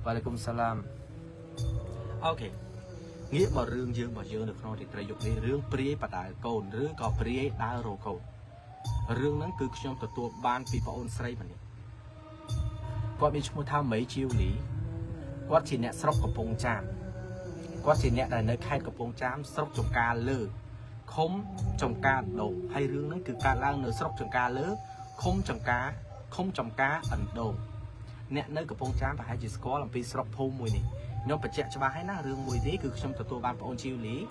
Walaikum salam. Ok. Nghĩa mà rương dương được không thì trai dục đi rương priê bà đại cồn rương có priê đá rô cồn. Rương nắng cứ trong tờ tuột ban vì bà ôn srei mà nè. Quát bị chúng thao mấy chiêu lý. Quát chỉ nẹ srok của bông chạm. Quát chỉ nẹ đại nơi khai của bông chạm srok trong ca lơ. Không trong ca đồ hay rương nắng cứ ca lang nơi srok trong ca lơ. Không trong ca ẩn đồ. Nẹ nơi của bông chạm và hai chỉ có làm vì srok phô mùi nè. Nhưng mà chạy cho bà hãy ná rương mùi tí cứ trong tờ tuột ban bà ôn chiêu lý.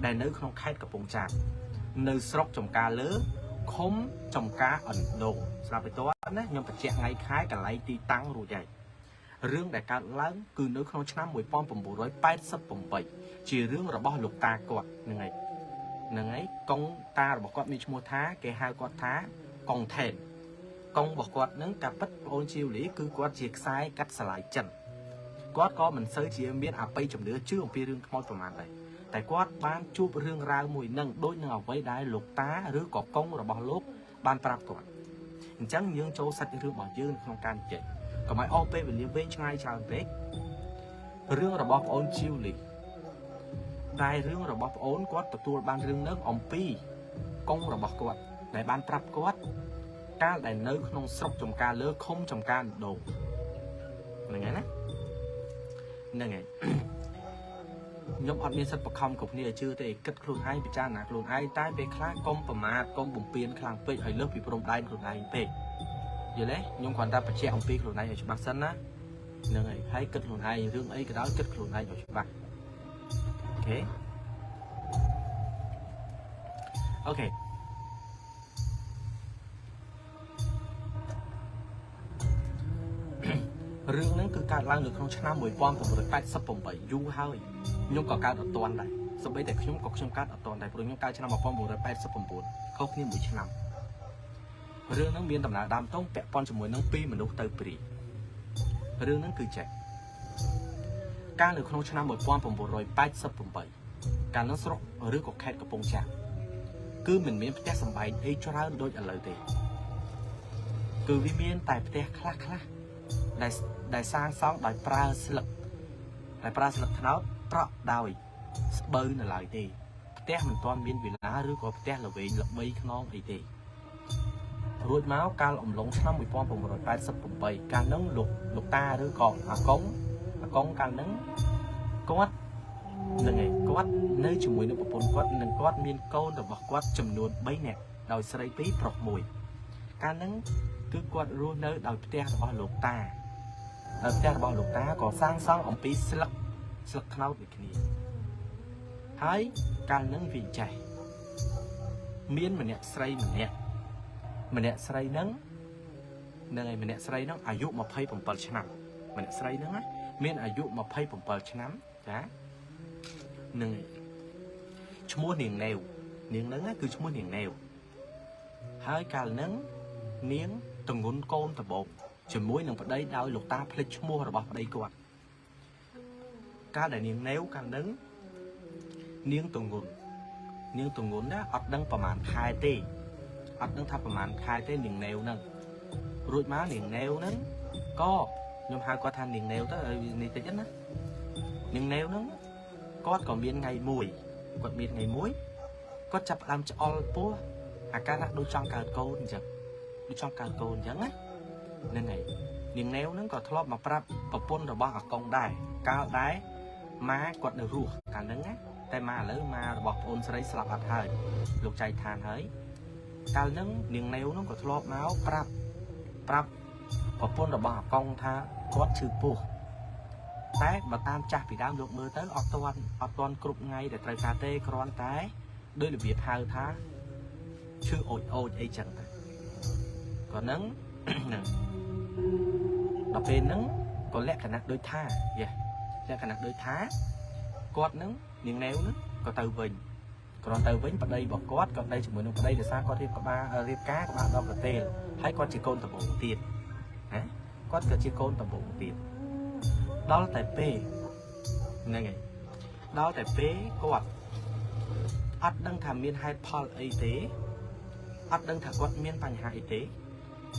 Đại nơi không khai của bông chạm. Nơi srok trong ca lơ. Không trong cá ẩn đồ là phải tốt đấy nhưng mà chạy ngay khái cả lấy ti tăng rồi vậy rương đại ca lớn cứ nếu không năm 1987chỉ rương là bao lục ta quạt nè ấy công ta là quạt mi mua thá cái hai quạt thá còn thèn công bọc quạt nướng cà bất ôn chiêu lý cứ quạt chiếc sai cắt xả lại chân quạt có mình sơi chỉ em biết à bay chồng đứa chứ không biết rương khôngประมาณnày tại quát ban chụp rương ra mùi nâng đôi nâng ở với đáy lục tá rứa có công rồi bỏ lốp ban prap toàn chẳng những chỗ sạch rương bỏ dương không can chạy còn máy op về liên bên ngay chào tết rương rồi bỏ ôn chiêu lì tai rương rồi bỏ ôn quát tập tua ban rương nước ông pi công rồi bỏ quát để ban prap quát ca để nơi không sốc trong ca lỡ không trong ca đồ này nghe nè này nhóm ọt miên sắt bậc không cục này chưa thì cất luôn ai bị cha nạt luôn ai tai về khá công phẩm mà công bùng piên khang pe ở lớp bị prom đai luôn ai pe giờ đấy nhóm còn ta phải che ông pi luôn này ở chỗ bạc sân á nên này hãy cất luôn ai rương ấy cái đó cất luôn ai ở chỗ bạc ok rươngนั้นคือการล้างเลือดของชนะมวยป้อมตัวบริการสับผมไปยูห้อยยงก่อการอัดตอนใดสมัยแต่ยงก่อชมการอัดตอนใดพวกยงการชนะมาป้อมบริการสับผมบุญเขาขี้มวยชนะเรื่องนั้นเบียนตำนานดำต้องแปะป้อนจมูกน้องปีเหมือนนกเตยปรีเรื่องนั้นคือแจกการเลือดของชนะมวยป้อมผมบริการสับผมไปการนั้นสระหรือก่อแคดกับปงแจกคือเหมือนเมียนแจกสมัยไอ้ชราโดยอะไรเตะคือวิเมียนแต่แจกคลาได้สร้างซองได้ปลาสลักเท้าเปราะดาวเบอร์น่ะหลายทีแต้มันตอนบินวิลาหรือก็แต้ละเวงละใบขนองไอทีรูดม้าการอมหลงช่างมวยป้อมผมรอยปลายสับผมไปการนั่งหลกตาหรือก่อนกงการนั่งก็วัดนั่นไงก็วัดเนื้อจมูกนึกปนก็วัดหนึ่งก็วัดมีนโกนแต่บอกวัดจำนวนใบเนี่ยโดยสไลปีปลอกมวยการนั่งคือกวัดรู้เนื้อโดยแต้บอกหลกตาแต้บอกหลกตาก็สร้างซองอมปีสลักเท้าแบบนี้ให้การนั่งวิจัยเมียนมันเนี่ยใส่มันเนี่ยใส่นั่งยังไงมันเนี่ยใส่นั่งอายุมาเพิ่มผมเปิดชนะมันเนี่ยใส่นั่งเมียนอายุมาเพิ่มผมเปิดชนะจ้ะหนึ่งชั่วโมงหนึ่งแนวนั่งคือชั่วโมงหนึ่งแนวให้การนั่งเนียงตึงงุนโกนตะบกจมูกหนึ่งประเดี๋ยวเอาลูกตาพลิกชั่วโมงระบาดประเดี๋ยวก่อนการได้เนียงแนวการนั่งเนียงตุงงุนนะอัดดังประมาณคายเต้อัดดังทับประมาณคายเต้หนึ่งแนวนั่งรูดม้าหนึ่งแนวนั้นก็ยมหาก็ทันหนึ่งแนวตั้งแต่ในแต่ยันนะหนึ่งแนวนั้นก็còn miên ngày mùi còn miên ngày muối có chập làm cho all poการđôi trong cà câu chẳng đôi trong cà câu chẳng á nên nàyหนึ่งแนวนั้นก็ทะเลาะมาปรับปะปนระบาดกองได้ก้าวได้ม้ากดเดือดรัวการนั้นนะแต่มาเลยมาบอกโอนสไลด์สลับอัดเฮ้ยลูกใจทานเฮ้ยการนั้นหนึ่งแนวนั้นก็ทะเลาะม้าปรับปะปนระบาดกองท่ากดชื่อปูแต่มาตามจับปีดามลูกมือเต้ออกตอนกรุบไงแต่ไตรคาเต้ครอนแต่ด้วยระเบียบเฮ้ยท่าชื่อโอยไอจังก่อนนั้นđọc bên nắng có lẽ khả năng đôi tha lẽ khả năng đôi thá quạt nắng miếng néo nắng có tàu vinh còn tàu vinh vào đây bỏ quát còn đây chúng mình vào đây để sao có thêm có ba thêm cá có ba đo cả tê hay con chỉ côn tập bộ tiền quát cả chỉ côn tập bộ tiền đó là tại p này đó là tại p quạt ắt đang thảm miên hai pol y tế ắt đang thả quạt miên bằng hai y tế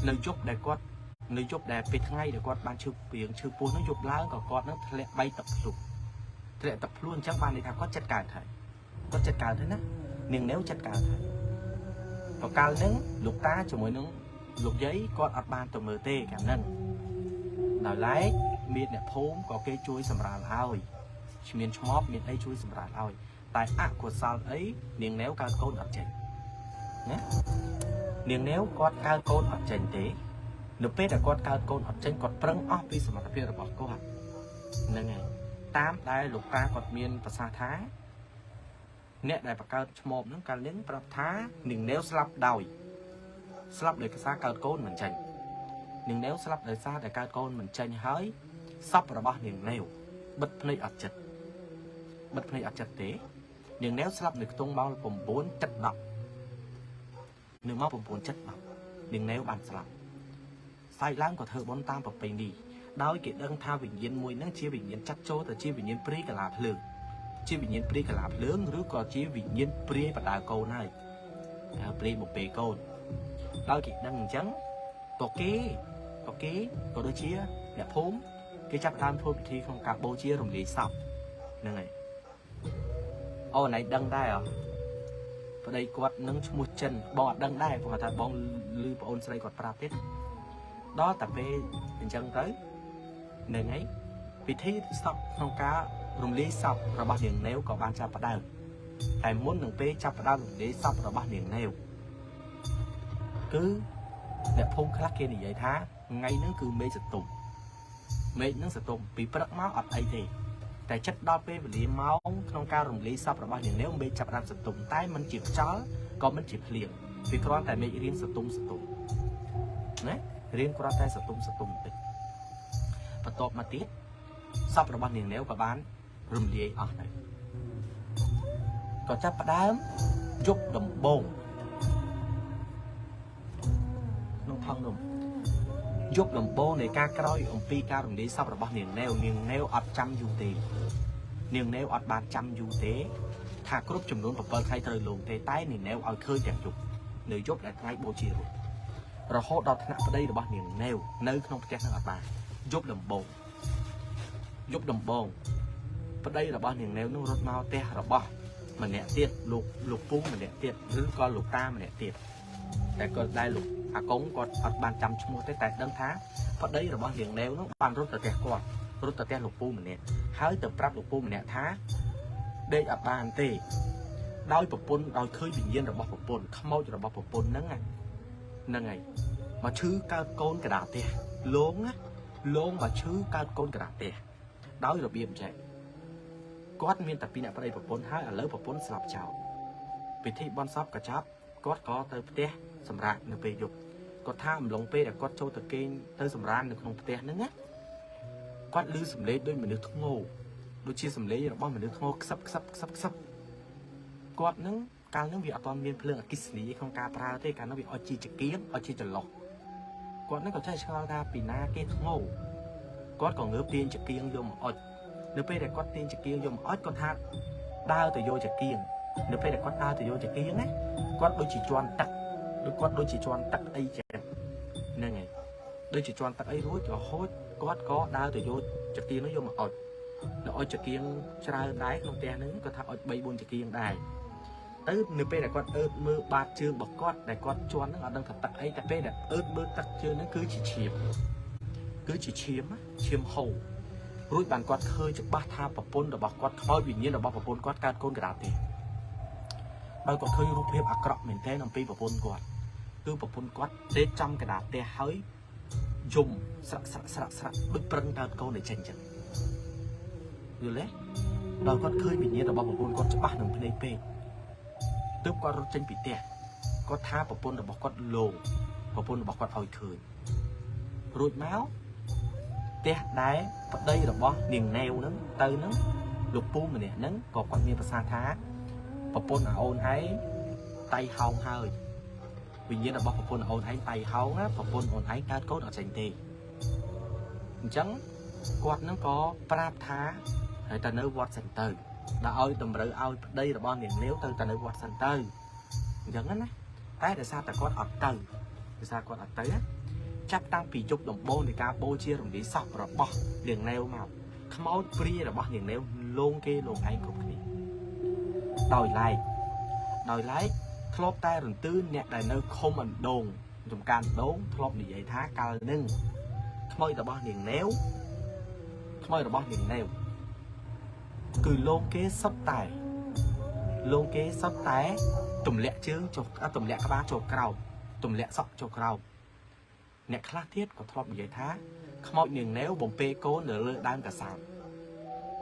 lời chúc đại quát នៅយប់ដែលពេលថ្ងៃដែលគាត់បានឈឺពីងឈឺពោះនោះយប់ឡើងក៏គាត់នឹងធ្លាក់បីទឹកភ្លុកធ្លាក់ទឹកភ្លុកអញ្ចឹងបានន័យថាគាត់ចិត្តកើតហើយគាត់ចិត្តកើតហើយណានាងនាវចិត្តកើតហើយបកាលហ្នឹងលោកតាជាមួយនឹងលោកយាយគាត់អត់បានទៅមើលទេកាលហ្នឹងដល់ឡែកមានអ្នកភូមិក៏គេជួយសម្រាលឲ្យមានឆ្មប់មានអីជួយសម្រាលឲ្យតែអកុសលអីនាងនាវកើតកូនអត់ចេញណានាងនាវគាត់កើតកូនអត់ចេញទេនៅពេលដែលគាត់កើតកូនអត់ចេញគាត់ប្រឹងអស់ពីសមត្ថភាពរបស់គាត់ហ្នឹងហើយតាមដែលលោកតាគាត់មានប្រសាសន៍ថាអ្នកដែលបង្កើតឆ្មបហ្នឹងកាលនេះប្រាប់ថានាងនាវស្លាប់ដោយកសាកើតកូនមិនចេញនាងនាវស្លាប់ដោយសារតែកើតកូនមិនចេញហើយសពរបស់នាងនាវបិទភ្នែកអត់ចិត្តទេនាងនាវស្លាប់នៅខ្ទង់ម៉ោង 9:10 នៅម៉ោង 9:10 នាងនាវបានស្លាប់សាយឡើងក៏ធ្វើបុណ្យតាមប្រពៃណីដោយគេដឹងថាវិញ្ញាណមួយហ្នឹងជាវិញ្ញាណចាត់ចូលទៅជាវិញ្ញាណព្រាយកលាភ្លើងជាវិញ្ញាណព្រាយកលាភ្លើងឬក៏ជាវិញ្ញាណព្រាយបដាកូនហើយព្រាយបំពេកូនដោយគេដឹងអញ្ចឹងក៏គេក៏ដូចជាអ្នកភូមិគេចាប់តាមធ្វើពិធីក្នុងការបូជារំលាយសពហ្នឹងហើយអូនឯងដឹងដែរប្តីគាត់នឹងឈ្មោះចិនបងអត់ដឹងដែរគាត់ថាបងឮប្អូនស្រីគាត់ប្រាប់ទៀតដល់តែពេលអញ្ចឹងទៅនឹងហើយពិធីសពក្នុងការរំលាយសពរបស់នាងនាវក៏បានចាប់ផ្ដើមតែមុននឹងពេលចាប់ផ្ដើមរំលាយសពរបស់នាងនាវគឺអ្នកភូមិខ្លះគេនិយាយថាថ្ងៃហ្នឹងគឺមេឃសតុំពីព្រឹកមកអត់អីទេតែចិត្តដល់ពេលវេលាម៉ោងក្នុងការរំលាយសពរបស់នាងនាវមេឃចាប់ផ្ដើមសតុំតែមិនជាខ្យល់ក៏មិនជាភ្លៀងវាគ្រាន់តែមេឃរៀងសតុំណារៀងគ្រាន់តែសតុំបន្តិចបន្ទាប់មកទៀតសពរបស់នាងនាវក៏បានរំលាយអស់ទៅក៏ចាប់ផ្ដើមយប់ដំបងក្នុងថងនំយប់ដំបងនៃការក្រោយអំពីការរំលាយសពរបស់នាងនាវអត់ចាំយូរទេនាងនាវអត់បានចាំយូរទេថាគ្រប់ចំនួន7ថ្ងៃត្រូវលងទេតែនាងនាវឲ្យឃើញទាំងយប់នៅយប់ដែលថ្ងៃបូជារួចរហូតដល់ថ្នាក់ប្តីរបស់នាងនាវនៅក្នុងផ្ទះនឹងអត់បានយប់ដំបងប្តីរបស់នាងនាវនោះរត់មកផ្ទះរបស់ម្នាក់ទៀតលោកពូម្នាក់ទៀតឬក៏លោកតាម្នាក់ទៀតតែគាត់ដែរលោកអាកុងគាត់អត់បានចាំឈ្មោះទេតែដឹងថាប្តីរបស់នាងនាវនោះបានរត់ទៅផ្ទះគាត់រត់ទៅផ្ទះលោកពូម្នាក់ហើយទៅប្រាប់លោកពូម្នាក់ថាដេកអត់បានទេដោយប្រពន្ធដោយឃើញវិញ្ញាណរបស់ប្រពន្ធខ្មោចរបស់ប្រពន្ធហ្នឹងហើយមកឈឺកើតកូនកដាផ្ទះលងមកឈឺកើតកូនកដាផ្ទះដោយរបៀបចេះគាត់មានតែពីអ្នកប្តីប្រពន្ធហើយឥឡូវប្រពន្ធស្លាប់ចោលពិធីបន់សពក៏ចាប់គាត់ក៏ទៅផ្ទះសម្រាប់នៅពេលយប់គាត់ថាអំឡុងពេលដែលគាត់ចូលទៅគេងទៅសម្រាននៅក្នុងផ្ទះហ្នឹងណាគាត់ឮសំឡេងដូចមនុស្សធ្ងោដូចជាសំឡេងរបស់មនុស្សធ្ងោខ្សឹបគាត់ហ្នឹងកាលហ្នឹងវាអត់ទាន់មានភ្លើងអគ្គិសនីក្នុងការប្រើទេកាលហ្នឹងវាអត់ជាចង្គៀងអត់ជាចន្លោះគាត់ហ្នឹងក៏ចេះឆ្ងល់ថាពីណាគេធ្ងោគាត់ក៏ងើបទាញចង្គៀងយកមកអុចនៅពេលដែលគាត់ទាញចង្គៀងយកមកអុចគាត់ថាដើរទៅយកចង្គៀងនៅពេលដែលគាត់ដើរទៅយកចង្គៀងណាគាត់ដូចជាជន់ទឹកអីចឹងហ្នឹងហើយដូចជាជន់ទឹកអីរួចរហូតគាត់ក៏ដើរទៅយកចង្គៀងនោះយកមកអុចដល់អុចចង្គៀងច្រើនដែរក្នុងផ្ទះហ្នឹងគាត់ថាអុច 3-4 ចង្គៀងដែរទៅនៅពេលដែលគាត់អឺតមើលបាតជើងរបស់គាត់ដែលគាត់ជន់ហ្នឹងអត់ដឹងថាទឹកអីតែពេលដែលអឺតមើលទឹកជើងហ្នឹងគឺជាឈាមហូររួចបានគាត់ឃើញច្បាស់ថាប្រពន្ធរបស់គាត់ខ្មោចវិញ្ញាណរបស់ប្រពន្ធគាត់កើតកូនកណ្ដាលទេបើគាត់ឃើញរូបភាពអាក្រក់មែនទែនអំពីប្រពន្ធគាត់គឺប្រពន្ធគាត់ទេចំកណ្ដាលផ្ទះហើយយំស្រាក់ដូចប្រឹងកើតកូនឲ្យចេញចឹងយល់ទេដល់គាត់ឃើញវិញ្ញាណរបស់ប្រពន្ធគាត់ច្បាស់នឹងភ្នែកពេកទើបគាត់រត់ចេញពីផ្ទះគាត់ថាប្រពន្ធរបស់គាត់លងប្រពន្ធរបស់គាត់ឲ្យឃើញរួចមកផ្ទះដែរប្តីរបស់នាងនាវហ្នឹងទៅហ្នឹងលោកពូម្នាក់ហ្នឹងក៏គាត់មានប្រសាសន៍ថាប្រពន្ធអូនឯងតៃហោងហើយវិញ្ញាណរបស់ប្រពន្ធអូនឯងតៃហោងណាប្រពន្ធអូនឯងកើតកូនអត់ចេញទេអញ្ចឹងគាត់ហ្នឹងក៏ប្រាប់ថាហើយទៅនៅវត្តសិនទៅដល់ឲ្យតម្រូវឲ្យប្តីរបស់នាងនាវទៅនៅវត្តសិនទៅអញ្ចឹងណាតែដោយសារតែគាត់អត់ទៅដោយសារគាត់អត់ទៅ ចាប់តាំងពីយប់ដំបូងនៃការបូជារំលាយសពរបស់នាងណែវមកខ្មោចព្រាយរបស់នាងណែវលងគេលងឯងគ្រប់គ្នាដោយឡែកធ្លាប់តែរន្ទឺអ្នកដែលនៅឃុំអណ្ដូងចំការអណ្ដូងធ្លាប់និយាយថាកាលនឹងខ្មោចរបស់នាងណែវគឺលងគេសុទ្ធតែទម្លាក់ជើងចុះទម្លាក់ក្បាលចុះក្រោមទម្លាក់សក់ចុះក្រោមអ្នកខ្លះទៀតក៏ធ្លាប់និយាយថាខ្មោចនាងណែវបំពេកូននៅលើដើមកសោត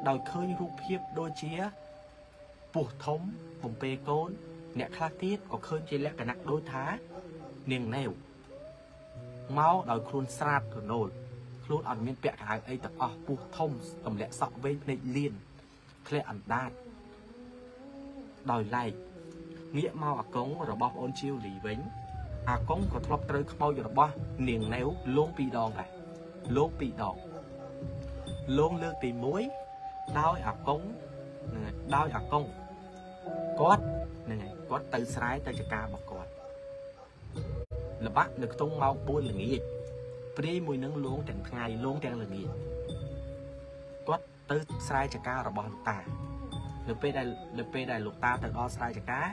ដោយឃើញរូបភាពដូចជាពស់ធំបំពេកូនអ្នកខ្លះទៀតក៏ឃើញជាលក្ខណៈដូចថានាងណែវមកដោយខ្លួនស្រាតរនោលខ្លួនអត់មានពាក់កៅអៅអីទាំងអស់ពស់ធំទម្លាក់សក់វែងភ្នែកលៀនធ្លាក់អណ្ដាតដោយឡែកងាកមកអាកុងរបស់ប្អូនជាវលីវិញអាកុងក៏ធ្លាប់ត្រូវខ្មោចរបស់នាងណែវលង2 ដងដែរលង2 ដងលងលើកទី1ដោយអាកុងគាត់ទៅស្រែទៅចការរបស់គាត់ល្បាក់នៅខ្ទង់ម៉ោង4ល្ងាចព្រាយមួយនឹងលងទាំងថ្ងៃលងទាំងល្ងាចគាត់ទៅស្រែចការរបស់លោកតានៅពេលដែលលោកតាទៅដល់ស្រែចការ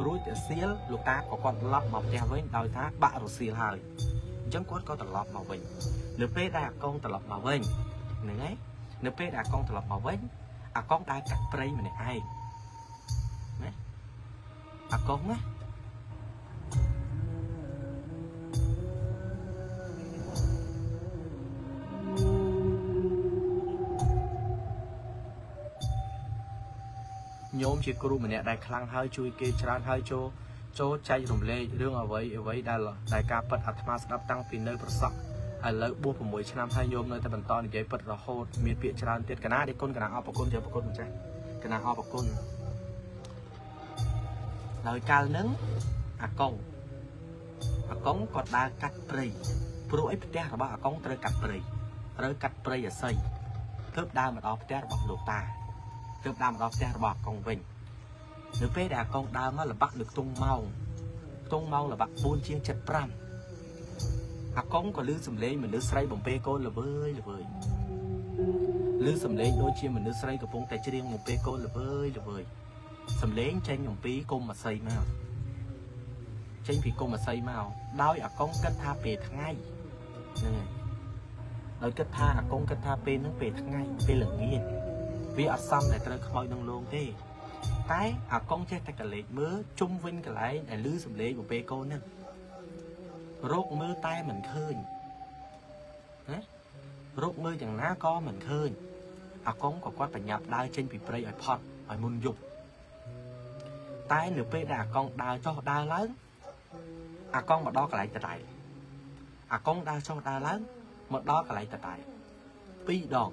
រួចទៅសៀលលោកតាក៏គាត់ឡប់មកផ្ទះវិញដោយថាបាក់រសៀលហើយអញ្ចឹងគាត់ក៏ត្រឡប់មកវិញនៅពេលដែលអាកុងត្រឡប់មកវិញហ្នឹងហើយនៅពេលដែលអាកុងត្រឡប់មកវិញអាកុងដើរកាត់ព្រៃម្នាក់ឯងណាអាកុងណាញោមជាគ្រូម្នាក់ដែលខ្លាំងហើយជួយគេច្រើនហើយចូលចែករំលែករឿងអ្វីដែលការពិតអាត្មាស្ដាប់តាំងពីនៅប្រសក់ឥឡូវបួស6 ឆ្នាំហើយញោមនៅតែបន្តនិយាយពិតរហូតមានពាក្យច្រើនទៀតកណាដេគុណកណាអរគុណយកប្រគុណម្ចាស់កណាអរគុណដោយកាលហ្នឹងអាកុងគាត់ដើរកាត់ព្រៃព្រោះអីផ្ទះរបស់អាកុងត្រូវកាត់ព្រៃអាស័យទើបដើរមកដល់ផ្ទះរបស់លោកតាទើបដើរមកដល់ផ្ទះរបស់អាកុងវិញនៅពេលដែលអាកុងដើរមកល្បាក់នៅខ្ទង់ម៉ោងល្បាក់4:75អាកុងក៏ឮសំឡេងមនុស្សស្រីបំពេកូនល្វើយឮសំឡេងដូចជាមនុស្សស្រីកំពុងតែច្រៀងបំពេកូនល្វើយសំឡេងចេញអំពីគុំអាស័យមកដោយអាកុងគិតថាពេលថ្ងៃហ្នឹងហើយដោយគិតថាអាកុងគិតថាពេលហ្នឹងពេលថ្ងៃពេលល្ងាចវាអត់សមដែលត្រូវខ្មោចនឹងលងទេតែអាកុងចេះតែកលេចមើលជុំវិញកន្លែងដែលឮសំឡេងបំពេកូនហ្នឹងរកមើលតែមិនឃើញណារកមើលយ៉ាងណាក៏មិនឃើញអាកុងក៏គាត់បញ្ញាប់ដើរចេញពីព្រៃឲ្យផុតឲ្យមុនយប់តែនៅពេលដែលអាកុងដើរចុះដើរឡើងអាកុងមកដល់កន្លែងតតែអាកុងដើរចុះដើរឡើងមកដល់កន្លែងតតែ2 ដង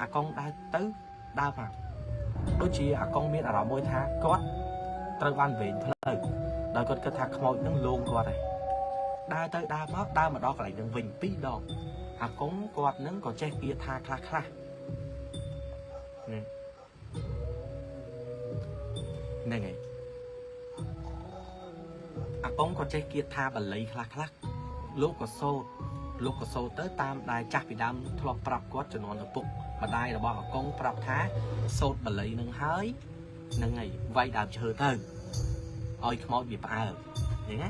អាកុងដើរទៅដើរមកដូចជាអាកុងមានអារម្មណ៍មួយថាគាត់ត្រូវបានវែងផ្លូវដោយគាត់គិតថាខ្មោចនឹងលងគាត់ហើយដើរទៅដើរមកដើរមកដល់កន្លែងនឹងវិញ2 ដងអាកុងគាត់នឹងក៏ចេះគាថាខ្លះហ្នឹងហើយអាកុងក៏ចេះគាថាបាលីខ្លះលោកក៏សូត្រទៅតាមដែលចាស់ពីដើមធ្លាប់ប្រាប់គាត់ជំនាន់ឪពុកម្ដាយរបស់អាកុងប្រាប់ថាសូត្របាលីនឹងហើយហ្នឹងហើយវាយដើមឈើទៅឲ្យខ្មោចវាផ្អើលហ្នឹងណា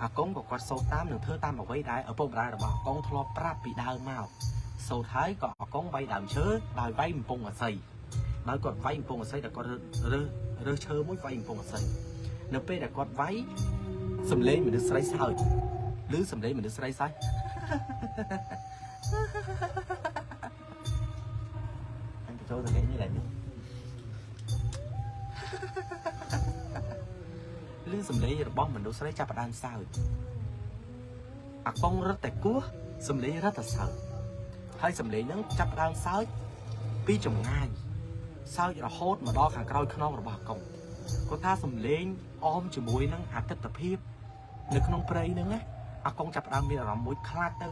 អាកុងក៏គាត់សូត្រតាមនឹងធ្វើតាមអ្វីដែលឪពុកម្ដាយរបស់អាកុងធ្លាប់ប្រាប់ពីដើមមកសូត្រហើយក៏អាកុងវាយដើមឈើដោយវាយបំពង់អាស័យដោយគាត់វាយបំពង់អាស័យតែគាត់រើសឈើមួយវាយបំពង់អាស័យនៅពេលដែលគាត់វាយសំឡេងមនុស្សស្រីសើចឬសំឡេងមនុស្សស្រីសើចអញចូលទៅគេនេះឡើយឬសំឡេងរបស់មនុស្សស្រីចាប់ផ្ដើមសើចអាកុងរត់តែគោះសំឡេងរត់តែសើចហើយសំឡេងហ្នឹងចាប់ផ្ដើមសើចពីចម្ងាយសើចរហូតមកដល់ខាងក្រោយខ្នងរបស់អាកុងគាត់ថាសំឡេងអមជាមួយនឹងអតិថិភាពនៅក្នុងព្រៃហ្នឹងណាអាកុងចាប់ផ្ដើមមានអារម្មណ៍មួយខ្លាចទៅ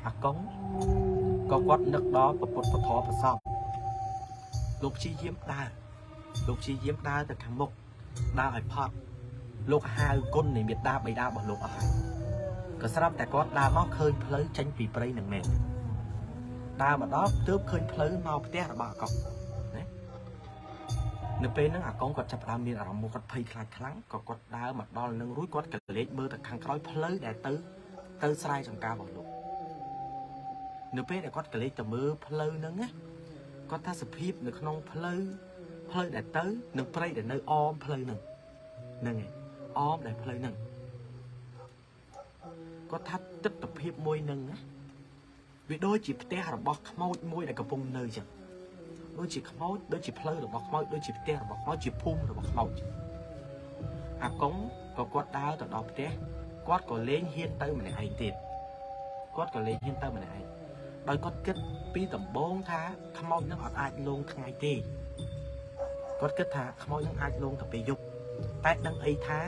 អាកុងក៏គាត់នឹកដល់ពុទ្ធពធប្រសព លោកជីយាមដើរទៅខាងមុខដើរឲ្យផត់លោកហៅគុណនៃមេត្តាបិតារបស់លោកអត់ហើយក៏ស្រាប់តែគាត់ដើរមកឃើញផ្លូវចេញពីព្រៃនឹងមែនដើរមកដល់ទើបឃើញផ្លូវមកផ្ទះរបស់អាកុងណានៅពេលហ្នឹងអាកុងគាត់ចាប់ផ្ដើមមានអារម្មណ៍គាត់ភ័យខ្លាចខ្លាំងក៏គាត់ដើរមកដល់នឹងរួចគាត់ក៏លេចមើលទៅខាងក្រោយផ្លូវដែលទៅស្រែចម្ការរបស់លោកនៅពេលដែលគាត់ក៏លេចទៅមើលផ្លូវហ្នឹងណាគាត់ថាសភាពនៅក្នុងផ្លូវដែលទៅនឹងព្រៃដែលនៅអមផ្លូវហ្នឹងឯងអមដែលផ្លូវហ្នឹងគាត់ថាទិដ្ឋភាពមួយហ្នឹងណាវាដូចជាផ្ទះរបស់ខ្មោចមួយដែលកំពុងនៅចឹងដូចជាខ្មោចដូចជាផ្លូវរបស់ខ្មោចដូចជាផ្ទះរបស់ខ្មោចជាភូមិរបស់ខ្មោចអាកុងក៏គាត់ដើរទៅដល់ផ្ទះគាត់ក៏លេងហ៊ានទៅម្នាក់ឯងទៀតដោយគាត់គិតពីដំបូងថាខ្មោចនឹងអត់អាចលងថ្ងៃទេគាត់គិតថាខ្មោចនឹងអាចលងតែពេលយប់តែដឹងអីថា